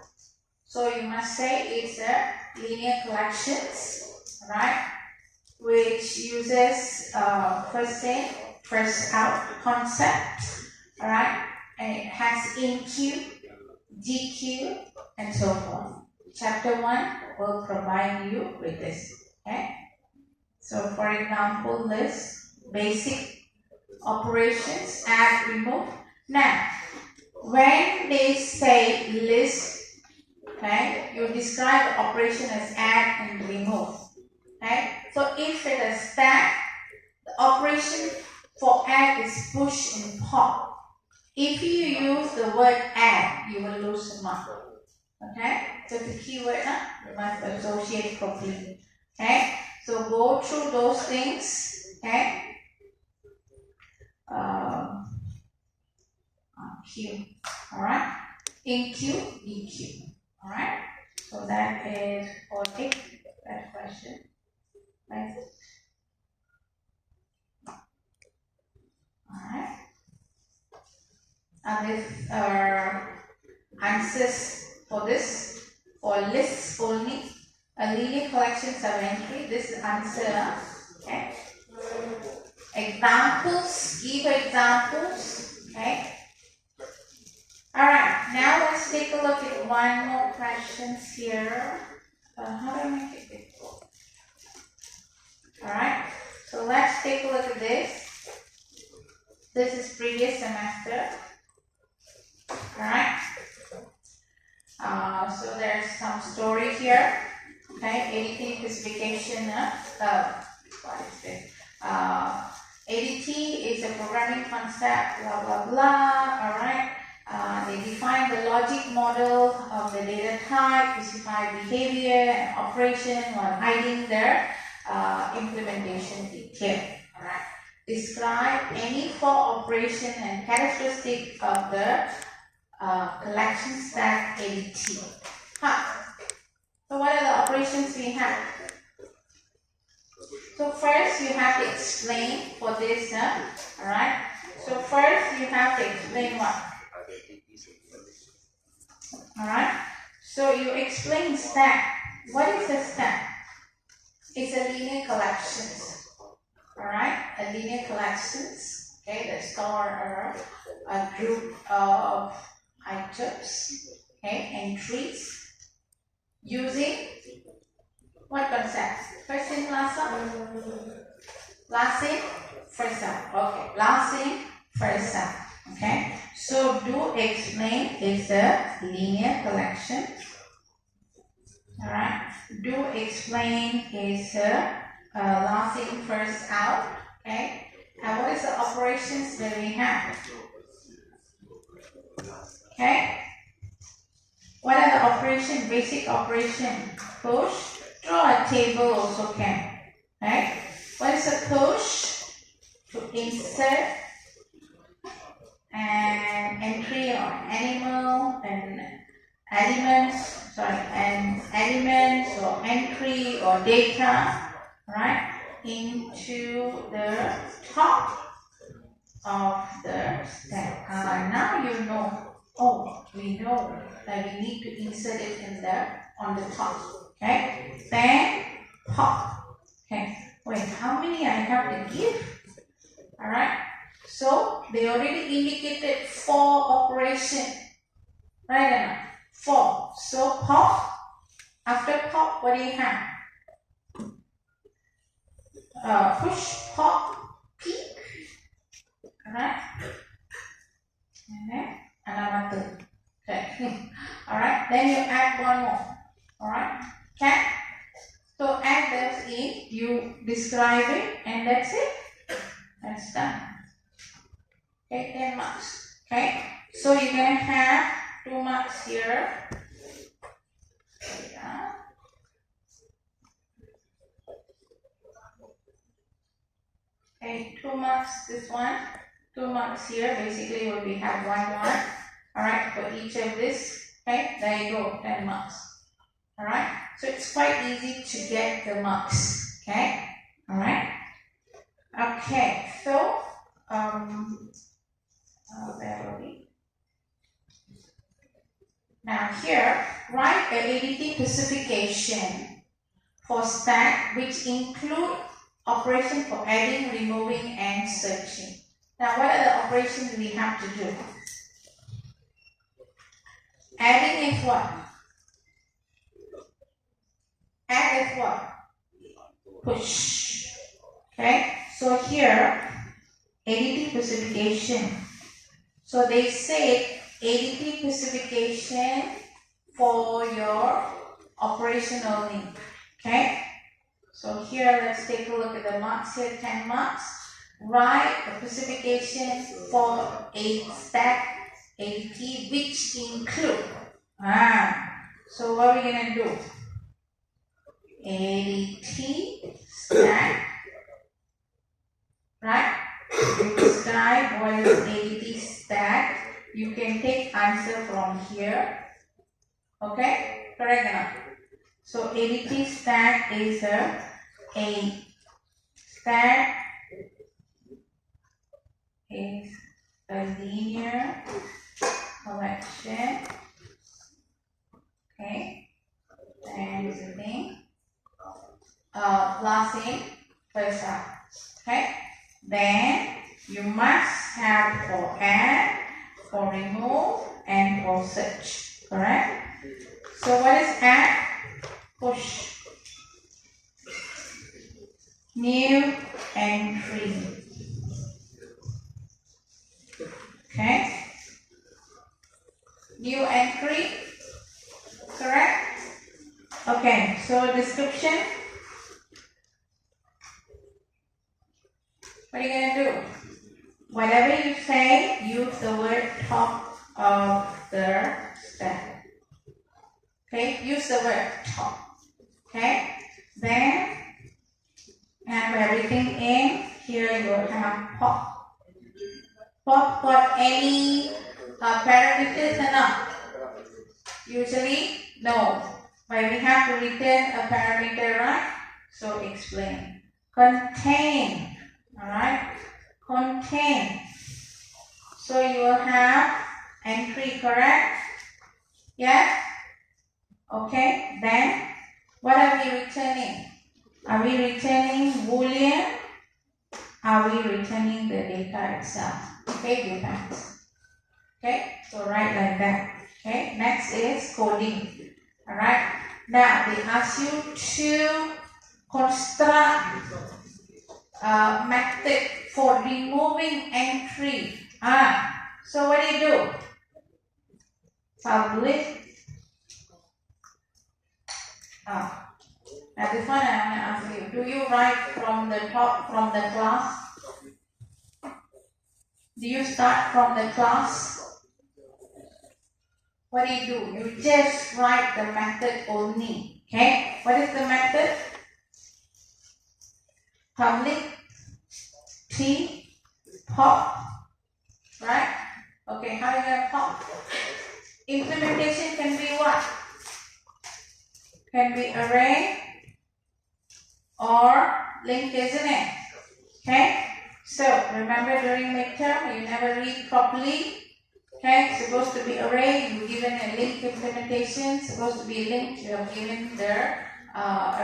So you must say it's a linear collections, right? Which uses first in, first out concept, alright, and it has in queue, DQ, and so forth. Chapter 1 will provide you with this. Okay. So for example, list, basic operations, add, remove. Now, when they say list, okay, you describe the operation as add and remove. Okay. So if it is stack, the operation for add is push and pop. If you use the word add, you will lose the mark. Okay, so the keyword you must associate properly. Okay, so go through those things. Okay, Q. All right, in Q, EQ. All right, so that is for that question. Right. Alright. And this answers for this, for lists only, a linear collection sub-entry, this answer, okay. Examples, give examples, okay. Alright, now let's take a look at one more question here. How do I make it difficult? Alright, so let's take a look at this. This is previous semester. Alright. So there's some story here. Okay, ADT specification. What is this? ADT is a programming concept, blah blah blah. Alright. They define the logic model of the data type, specify behavior and operation while hiding their implementation detail. Alright. Describe any for operation and characteristic of the collection stack ADT. So what are the operations we have? So first you have to explain for this, alright? So first you have to explain what? Alright? So you explain stack. What is a stack? It's a linear collections. Alright, a linear collections, okay, that store a group of items, okay, entries, using what concept? First in, last out? Last in, first out, okay, last in, first out, okay. So do explain is a linear collection, alright, do explain is a last in, first out, okay. And what is the operations that we have? Okay. What are the operation? Basic operation. Push. Draw a table also can. Right? What is a push? To insert an entry or animal and elements. Sorry, and elements or entry or data. Right, into the top of the stack. Now you know. Oh, we know that we need to insert it in there on the top. Okay, then pop. Okay, wait, how many I have to give? All right. So they already indicated 4 operation, right? Or not? 4. So pop. After pop, what do you have? Push, pop, peek, alright, another 2. Okay. Alright, then you add one more. Alright, okay. So add those in, you describe it, and that's it. That's done. Okay, 10 marks. Okay, so you're gonna have 2 marks here. Yeah. Okay, 2 marks this one, 2 marks here. Basically, we have 1 mark. Alright, for each of this. Okay, there you go, 10 marks. Alright, so it's quite easy to get the marks. Okay, alright. Okay, so where are we? Now here, write a ADT specification for stack which include operation for adding, removing, and searching. Now, what are the operations we have to do? Adding is what? Add is what? Push. Okay, so here, ADT specification. So they say ADT specification for your operation only. Okay, so here let's take a look at the marks here, 10 marks. Write a specification for a stack ADT which include. So what are we going to do? ADT stack, right? You describe what is ADT stack. You can take answer from here. Okay, correct enough. So ADT stack is a stack is a linear collection. Okay, and the thing. Plus in first half. Okay, then you must have for add, for remove, and for search. Correct? So what is add? Push. New entry. Okay. New entry. Correct? Okay, so description. What are you going to do? Whatever you say, use the word top of the stack. Okay, use the word top. Okay, then have everything in. Here you will have pop. Pop got any parameters or not? Usually, no. But we have to return a parameter, right? So explain. Contain. Alright, contain. So you will have entry, correct? Yes? Okay, then what are we returning? Are we returning Boolean? Are we returning the data itself? Okay, depends. Okay, so write like that. Okay, next is coding. Alright, now they ask you to construct method for removing entry. So what do? Public. Now this one I want to ask you. Do you write from the top, from the class? Do you start from the class? What do? You just write the method only. Okay? What is the method? Public T pop. Right? Okay, how are you going to pop? Implementation can be what? Can be array or link, isn't it? Okay? So, remember during midterm, you never read properly. Okay, it's supposed to be array, you've given a link implementation, supposed to be a link, you have given the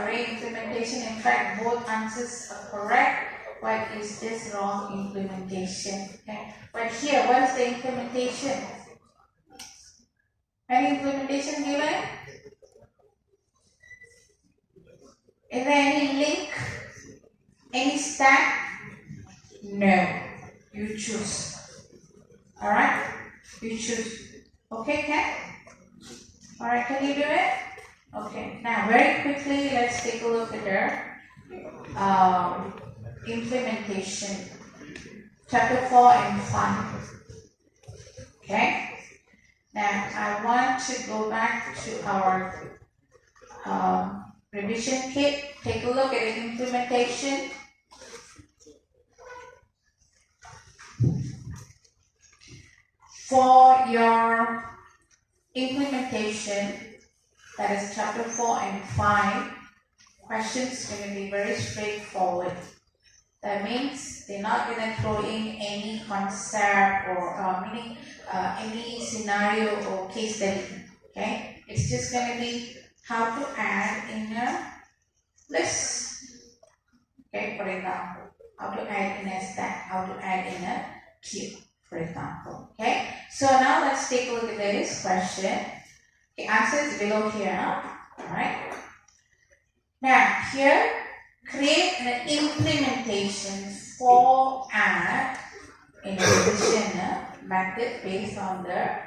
array implementation. In fact, both answers are correct. What is this wrong implementation? Okay, but here, what is the implementation? Any implementation given? Is there any link? Any stack? No. You choose. Alright? You choose. Okay, Ken? Alright, can you do it? Okay, now very quickly, let's take a look at their implementation. Chapter 4 and 5. Okay? Now, I want to go back to our revision kit. Take a look at the implementation. For your implementation, that is chapter 4 and 5, questions are going to be very straightforward. That means they're not going to throw in any concept or any scenario or case study. Okay, it's just going to be how to add in a list. Okay, for example, how to add in a stack, how to add in a queue, for example. Okay, so now let's take a look at this question. The answer is below here. All right. Now here, create an implementation for add in a revision method based on the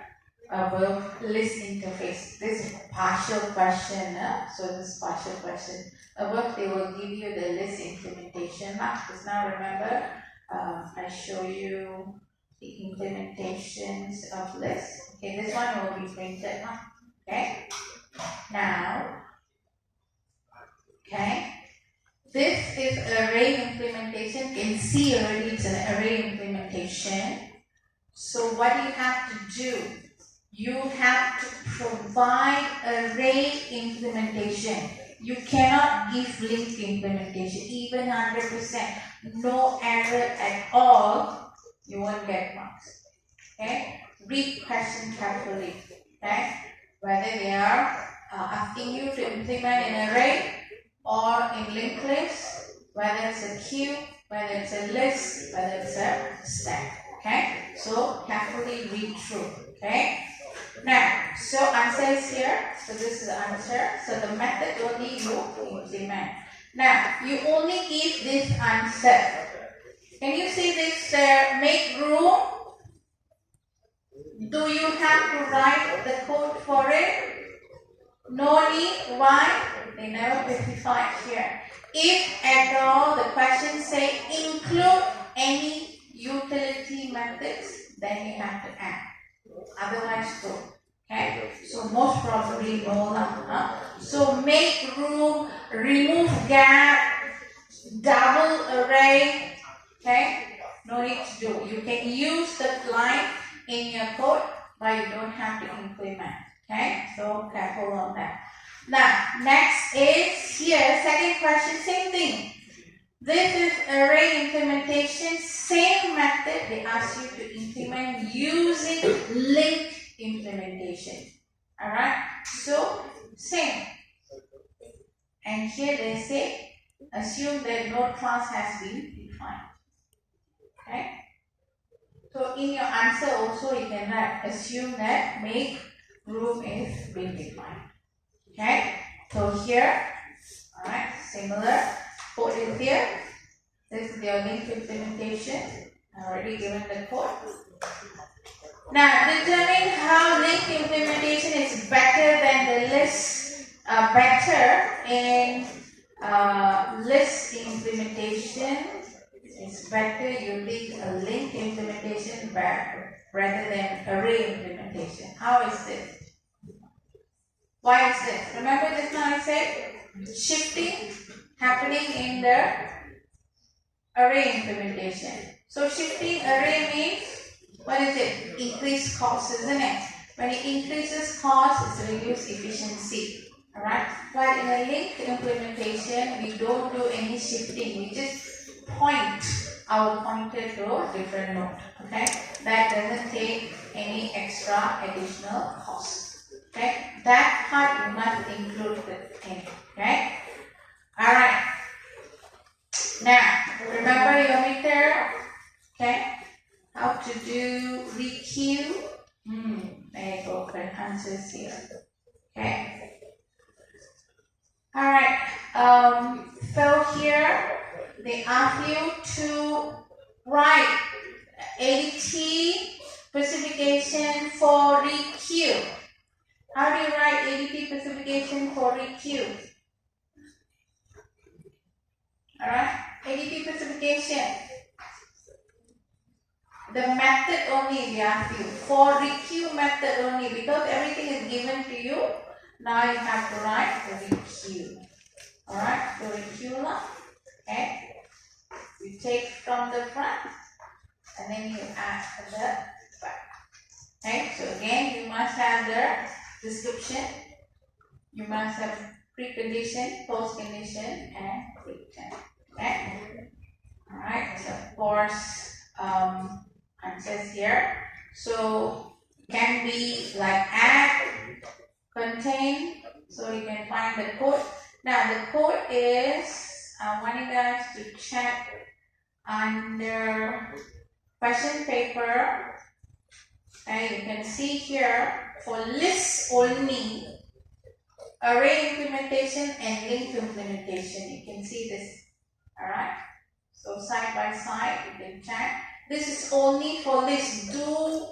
above list interface. This is a partial question. So this is partial question. Above they will give you the list implementation mark. Because now remember, I show you the implementations of list. Okay, this one will be printed now. Okay. Now, okay. This is array implementation. You can see already it's an array implementation. So what you have to do, you have to provide array implementation. You cannot give linked implementation, even 100%. No error at all, you won't get marks. Okay? Read question carefully. Okay? Whether they are asking you to implement an array or in linked list, whether it's a queue, whether it's a list, whether it's a stack. Okay, so carefully read through. Okay, now so answer is here. So this is the answer. So the method only you implement. Now you only give this answer. Can you see this there? Make room. Do you have to write the code for it? No need. Why? They never specify here. If at all the question say include any utility methods, then you have to add. Otherwise, don't. Okay? So most probably no. So make room, remove gap, double array. Okay? No need to do. You can use the line in your code, but you don't have to implement. Okay, so careful on that. Now, next is here, second question, same thing. This is array implementation, same method. They ask you to implement using linked implementation. Alright, so same. And here they say, assume that no class has been defined. Okay, so in your answer also you can write, assume that make room is being defined. Okay, so here, alright, similar code is here. This is your link implementation. I already given the code. Now, determine how link implementation is better than the list. Better in list implementation. It's better using a link implementation rather than array implementation. How is this? Why is this? Remember just now I said shifting happening in the array implementation. So shifting array means, what is it? Increase cost, isn't it? When it increases cost, it's reduce efficiency. Alright? But in a linked implementation, we don't do any shifting. We just point our pointer to a different node. Okay? That doesn't take any extra additional cost. Okay, that part you must include in. Okay, all right. Now remember your meter. Okay, how to do requeue. There you go. The answers here. Okay. All right. So here they ask you to write 80 specification specification. The method only we ask you. For requeue method only, because everything is given to you. Now you have to write the requeue. Alright, the requeue now. Okay. You take from the front and then you add to the back. Okay, so again you must have the description. You must have precondition, postcondition, and return. Okay. Alright, so of course answers here. So can be like add, contain, so you can find the code. Now the code is I want you guys to check under question paper. And you can see here for list only, array implementation and link implementation. You can see this. Alright. So side by side you can check. This is only for list. Do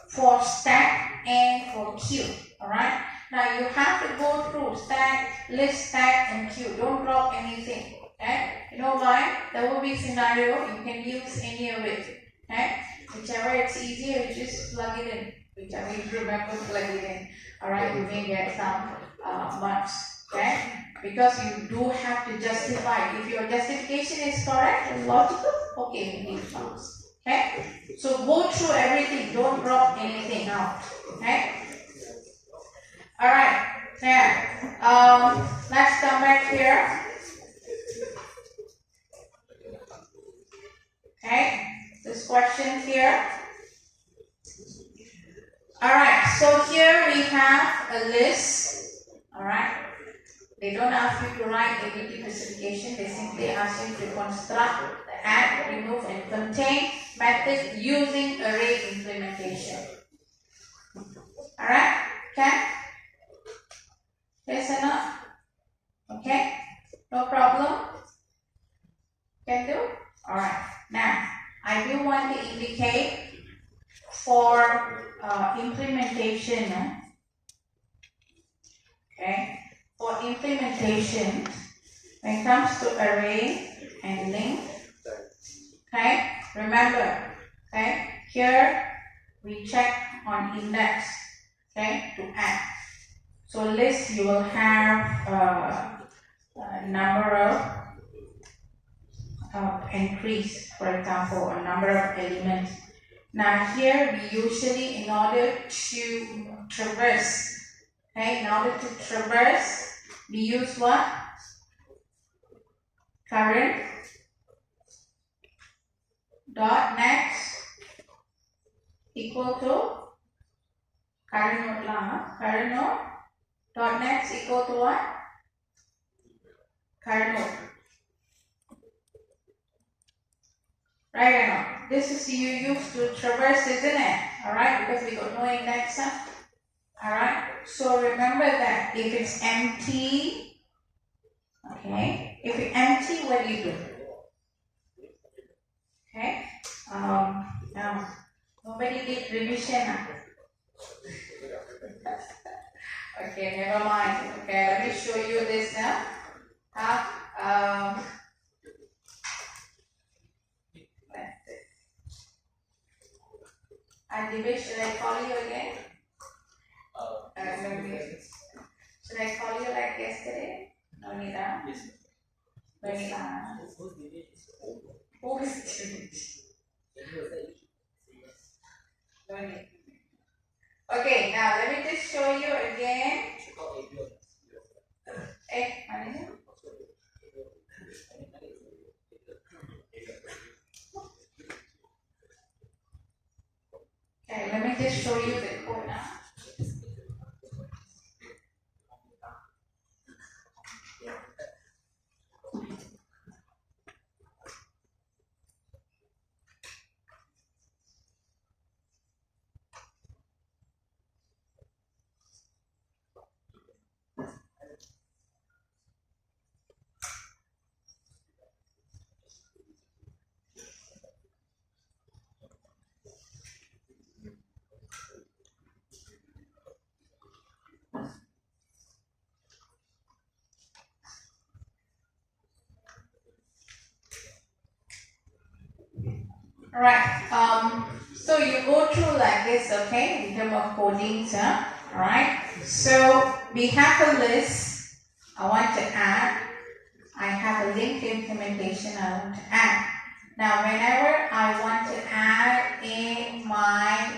for stack and for queue. Alright. Now you have to go through stack, list, stack, and queue. Don't drop anything. Okay? You know why? There will be scenario you can use any of it. Okay? Whichever it's easier, you just plug it in. Whichever you remember, plug it in. Alright, you may get some marks. Okay? Because you do have to justify. If your justification is correct and logical, okay, you need marks. Okay? So go through everything. Don't drop anything out. Okay? Alright. Now, let's come back here. Okay, this question here. Alright, so here we have a list. Alright, they don't ask you to write ABT specification, they simply ask you to construct the add, remove, and contain method using array implementation. Alright, okay? Yes or no? Okay, no problem? Can do? Alright. Now, I do want to indicate for implementation. Okay, for implementation, when it comes to array and link, okay, remember, okay, here we check on index, okay, to add. So list you will have a number of entries, for example, a number of elements. Now here we usually, in order to traverse, okay, in order to traverse, we use what? Current dot next equal to current node lah. Current node dot next equal to what? Current node. Right or not? This is you used to traverse, isn't it? Alright, because we got no index. Alright, so remember that if it's empty, okay, if it's empty, what do you do? Okay, now, nobody did revision. Okay, never mind. Okay, let me show you this now. And Divish, should I call you again? Should I call you like yesterday? No need, huh? Yes. No need, huh? Who is Divish? No need. Okay, now let me just show you again. Hey, manager. Okay, let me just show you the code now. Alright, so you go through like this, okay, in terms of coding, alright. So we have a list I want to add. I have a linked implementation I want to add. Now, whenever I want to add in my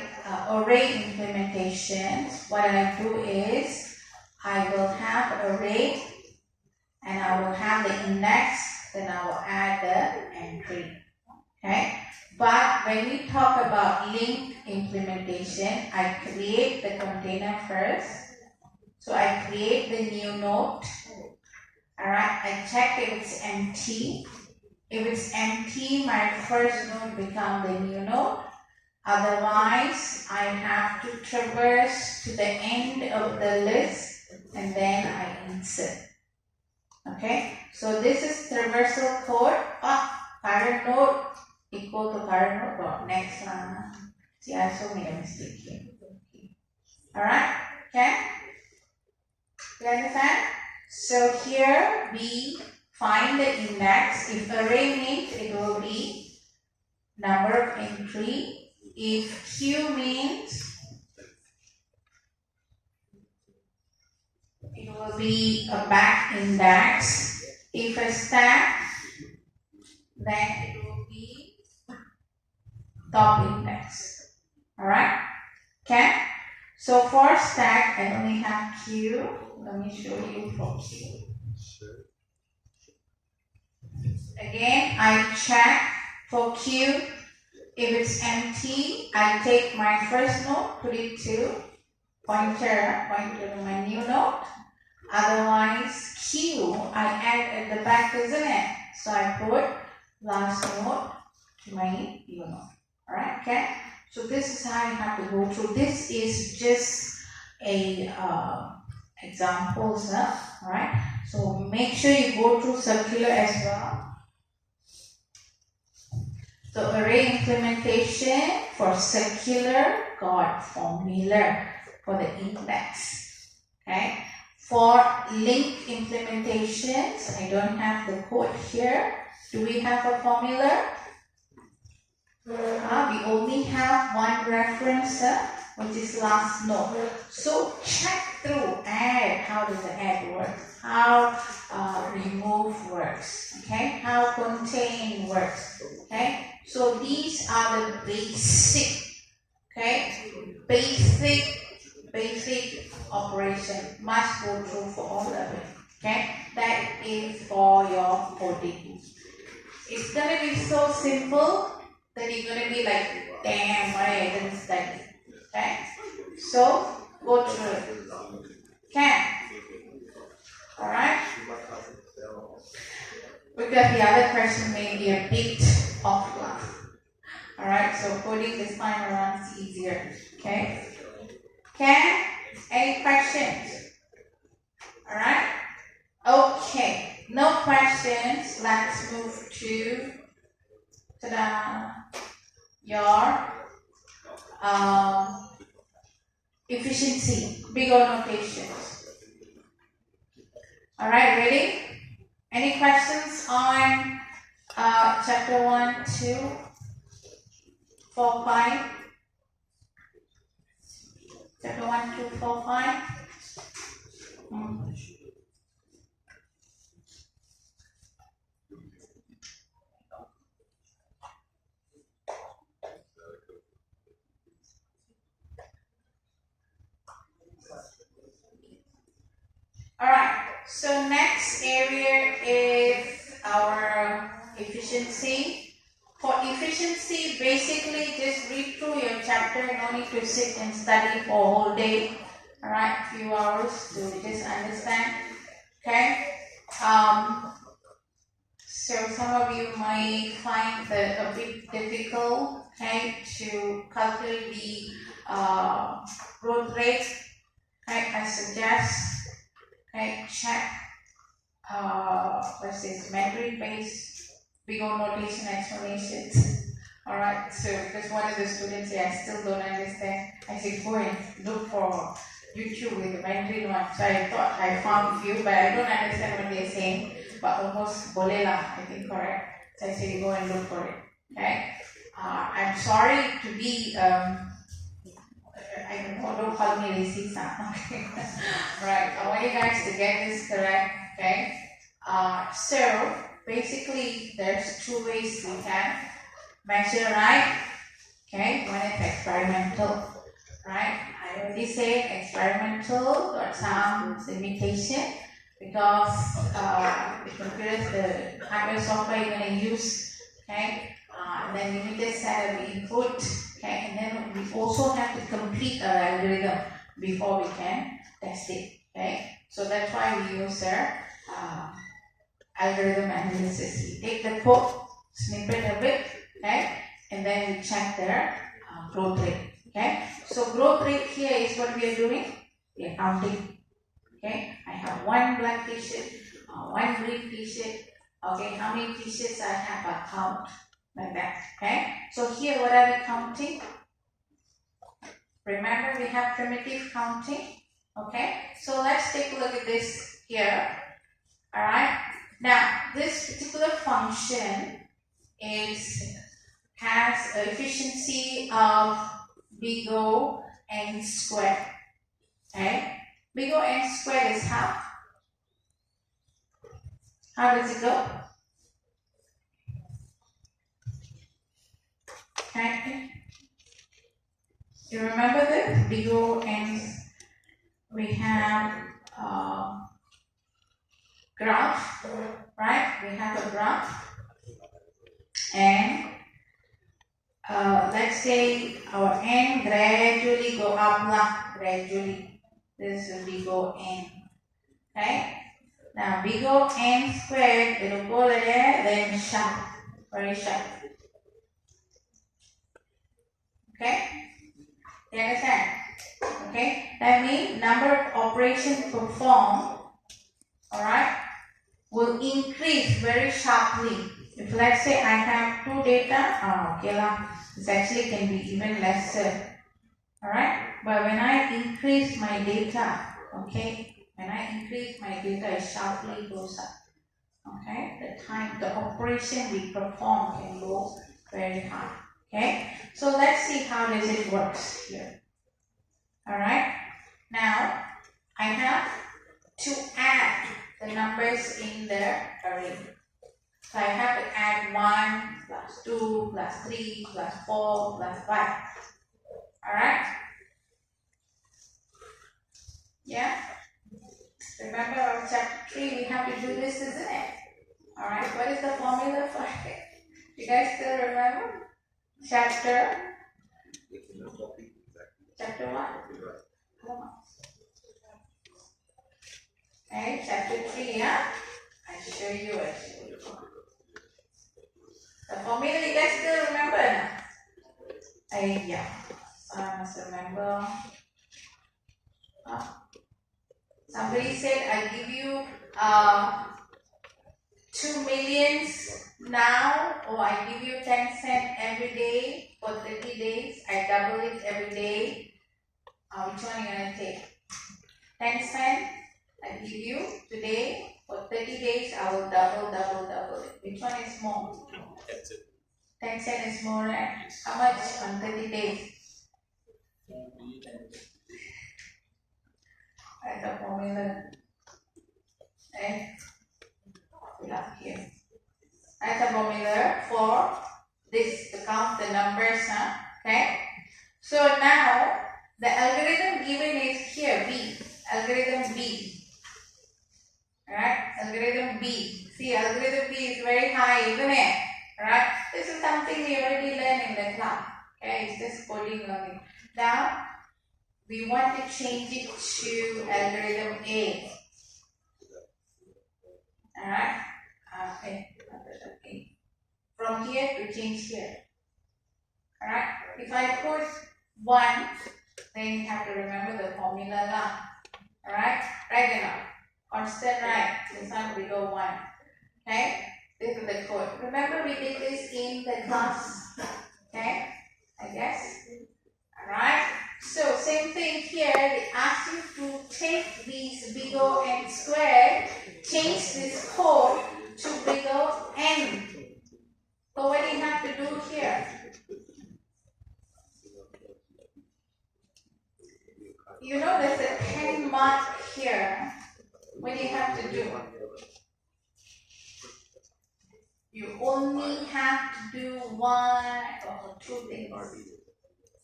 array implementations, what I do is I will have array and I will have the index, then I will add the entry. Okay? But when we talk about linked implementation, I create the container first. So I create the new node. Alright, I check if it's empty. If it's empty, my first node becomes the new node. Otherwise, I have to traverse to the end of the list and then I insert. Okay, so this is traversal code. Current node equal to current node. Next one. See, I also made a mistake here. Alright, okay? You understand? So here we find the index. If array means it will be number of entry. If Q means it will be a back index. If a stack, then it will be top index. Alright? Okay? So for stack, I only have Q. Let me show you for Q. Again, I check for Q. If it's empty, I take my first node, put it to pointer to my new node. Otherwise, Q, I add at the back, isn't it? So I put last node to my new node. Alright, okay? So this is how you have to go through. This is just a examples, alright? So make sure you go through circular as well. So array implementation for circular got formula for the index. Okay. For linked implementations, I don't have the code here. Do we have a formula? We only have one reference, which is last node. So check through add. How does the add work? How remove works? Okay. How contain works? Okay. So these are the basic, okay, basic operation must go through for all of it. Okay, that is for your coding. It's gonna be so simple that you're gonna be like, damn, why I didn't study. Okay, so go through it. Okay, all right. Because the other person may be a bit off class. Alright, so coding this time around is easier. Okay? Okay? Any questions? Alright? Okay. No questions. Let's move to your efficiency. Big O notations. Alright, ready? Any questions on chapter 1, 2, 4, 5? Chapter 1, 2, 4, 5? Alright, so next area is our efficiency. For efficiency, basically just read through your chapter, no need to sit and study for a whole day. Alright, few hours to just understand. Okay? So some of you might find that a bit difficult, okay, to calculate the growth rate. Okay, I suggest, okay, check what's this, Mandarin based big O notation explanations. Alright, so because one of the students say I still don't understand, I said go and look for YouTube with the Mandarin one. So I thought I found a few, but I don't understand what they're saying. But almost boleh lah, I think, correct. So I said go and look for it. Okay. I'm sorry to be, I don't call me racist, okay. Right, I want you guys to get this correct, okay. So, basically, there's two ways we can measure, right? Okay, one is experimental, right? I already said experimental got some limitation because the computers, the hardware software you're going to use, okay, and then limited set of input, okay, and then we also have to complete our algorithm before we can test it, okay. So that's why we use algorithm analysis. We take the code, snippet of it, okay, and then we check their growth rate, okay. So growth rate here is what we are doing. We are counting, okay. I have one black t-shirt, one green t-shirt, okay. How many t-shirts I have? I count like that, okay. So here, what are we counting? Remember, we have primitive counting, okay. So let's take a look at this here. All right. Now, this particular function has an efficiency of big O n squared. Okay? Big O n squared is how? How does it go? Okay. You remember this? Big O n, we have graph, right? We have a graph, and let's say our n gradually go up, gradually. This will be O n. Okay? Now big O n squared, it will go there, then sharp, very sharp. Okay? You understand? Okay? That means number of operations performed, alright, will increase very sharply. If let's say I have two data, okay lah, this actually can be even lesser. Alright? But when I increase my data, okay, when I increase my data, it sharply goes up. Okay? The operation we perform can go very high. Okay? So let's see how does it works here. Alright? Now, I have to add the numbers in the array. So I have to add 1 plus 2 plus 3 plus 4 plus 5. Alright? Yeah? Remember our chapter 3, we have to do this, isn't it? Alright, what is the formula for it? You guys still remember? Chapter 1? Okay, chapter 3, yeah? I show you. The formula, you guys still remember now? Yeah. I must remember. Somebody said I give you 2 millions now, or I give you 10 cents every day for 30 days. I double it every day. Which one are you going to take? 10 cents I give you today for 30 days. I will double it. Which one is more? 10 cents is more, right? How much on 30 days? That's the formula. Okay. Put up here. That's the formula for this to count the numbers, huh? Okay. So now the algorithm given is here, B. Algorithm B. Alright? Algorithm B. See, algorithm B is very high, isn't it? Alright? This is something we already learned in the class. Okay, it's just coding learning. Now, we want to change it to algorithm A. Alright? Okay. From here to change here. Alright? If I put 1, then you have to remember the formula lah. Alright? Right enough. Constant right. This one we go 1. Okay? This is the code. Remember we did this in the class. Okay? I guess. Alright? So same thing here. They ask you to take these big O n squared, change this code to big O n. So what do you have to do here? You only have to do one or two things.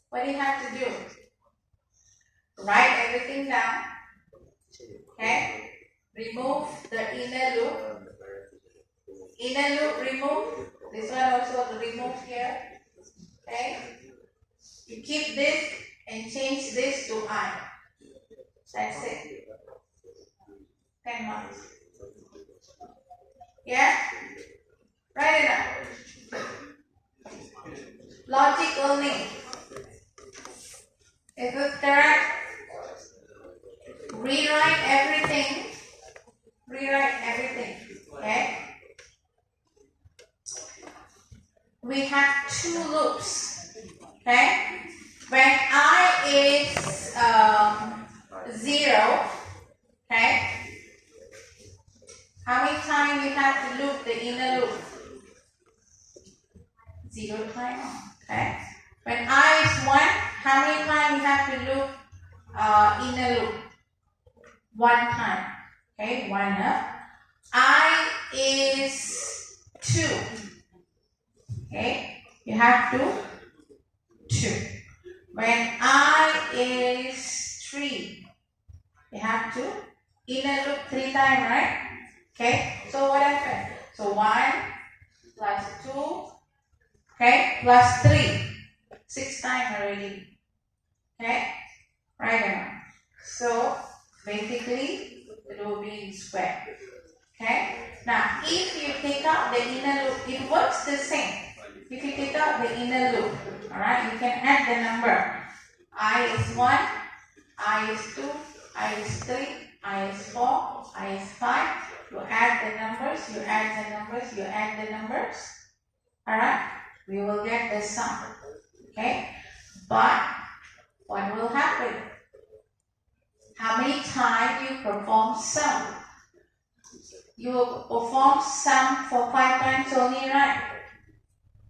What do you have to do? Write everything down. Okay? Remove the inner loop. Inner loop remove. This one also remove here. Okay? You keep this and change this to I. That's it. 10 marks. Yeah? Write it up. Logic only. Is this correct? Rewrite everything. Rewrite everything. Okay? We have two loops. Okay? When I is 0, okay? How many times you have to loop the inner loop? 0 times. Okay? When I is 1, how many times you have to loop inner loop? 1 time. Okay? 1 up. I is 2. Okay? You have to 2. When I is 3, you have to inner loop 3 times, right? Okay? So what happened? So 1 plus 2, okay, plus 3. 6 times already. Okay? Right now. So basically it will be in square. Okay? Now if you take out the inner loop, it works the same. If you take out the inner loop, alright, you can add the number. I is 1, I is 2, I is 3, I is 4, I is 5. You add the numbers, you add the numbers, you add the numbers. Alright? We will get the sum. Okay? But what will happen? How many times you perform sum? You will perform sum for 5 times only, right?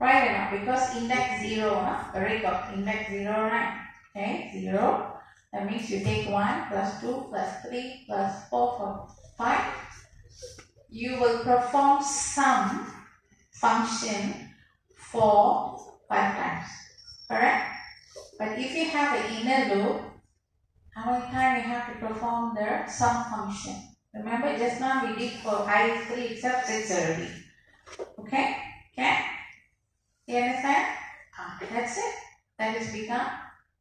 Right or not? Because index 0, very good. Index 0, right? Okay, 0. That means you take 1 plus 2 plus 3 plus 4 for 5. You will perform sum function for 5 times. Correct? But if you have an inner loop, how many times you have to perform the sum function? Remember just now we did for I is 3 itself 6 already. Okay? Okay? You understand? That's it. That is become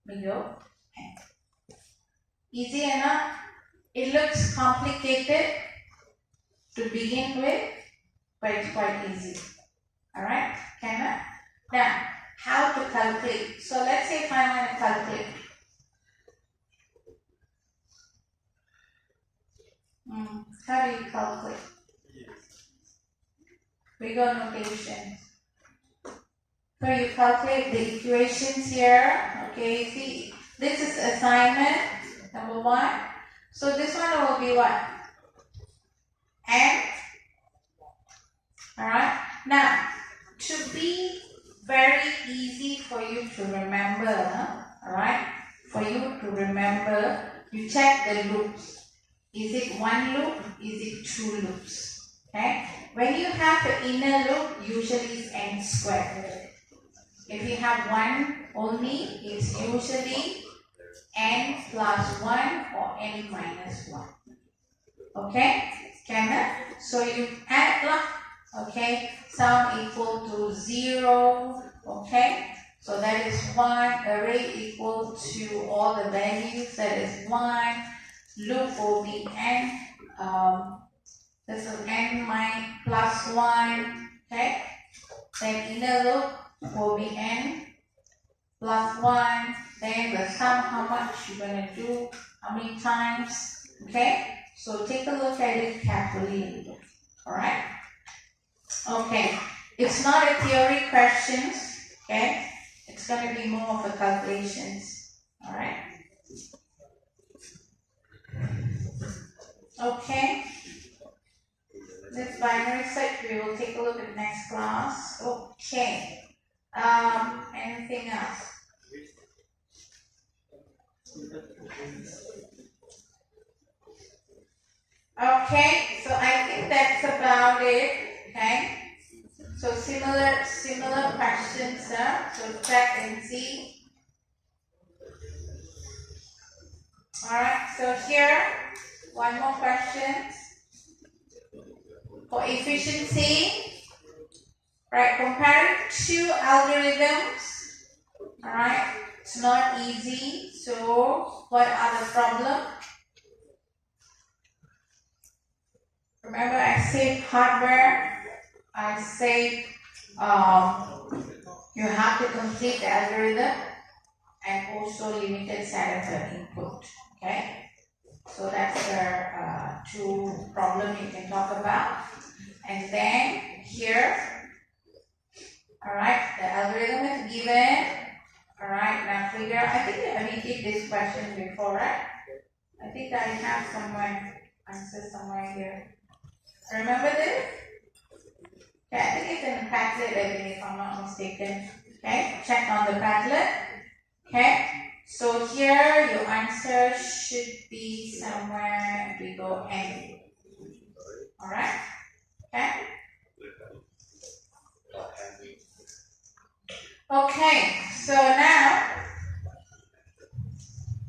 middle end. Easy enough? It looks complicated to begin with, but it's quite easy. Alright? Can Now, how to calculate? So let's say if I want to calculate. How do you calculate? We got notation. So you calculate the equations here. Okay, see, this is assignment number 1. So this one will be what? N. Alright. Now, to be very easy for you to remember, alright? For you to remember, you check the loops. Is it 1 loop? Is it 2 loops? Okay? When you have the inner loop, usually it's n squared. If you have 1 only, it's usually n plus 1 or n minus 1. Okay? So you add, okay, sum equal to 0, okay? So that is 1, array equal to all the values, that is 1, loop will be n, this is n plus 1, okay? Then inner loop will be n plus 1, then the sum, how much you're going to do, how many times, okay? So take a look at it carefully, alright? Okay, it's not a theory questions, okay? It's going to be more of a calculations, alright? Okay, this binary set we will take a look at next class. Okay, anything else? Okay, so I think that's about it, okay? So similar questions, so check and see. Alright, so here, one more question. For efficiency, right, compare two algorithms. Alright, it's not easy. So, what are the problems? Remember, I said hardware. I said you have to complete the algorithm and also limited set of input. Okay, so that's the two problems you can talk about. And then here, all right, the algorithm is given. All right, now figure. I think we did this question before, right? I think I have somewhere answer somewhere here. Remember this? Okay, I think it's in the Padlet, I think, if I'm not mistaken. Okay, check on the Padlet. Okay, so here your answer should be somewhere. We go N. All right. Okay. Okay. So now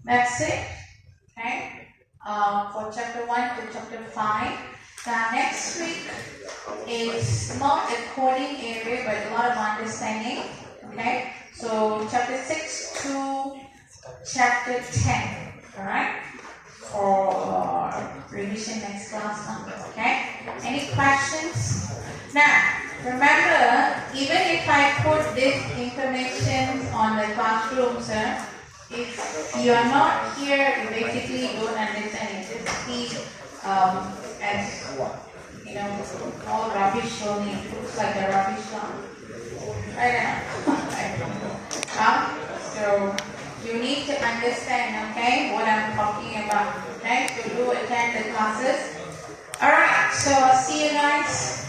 that's it. Okay. For chapter 1 to chapter 5. Now next week is not a coding area, but a lot of understanding. Okay. So chapter 6 to chapter 10. All right. For revision next class. Okay. Any questions? Now remember, even if I put this information on the classroom, sir, if you are not here, you basically don't understand. You just see as all rubbish only. It looks like a rubbish lump. Right now. So you need to understand, okay, what I'm talking about. Okay, so do attend the classes. Alright, so I'll see you guys.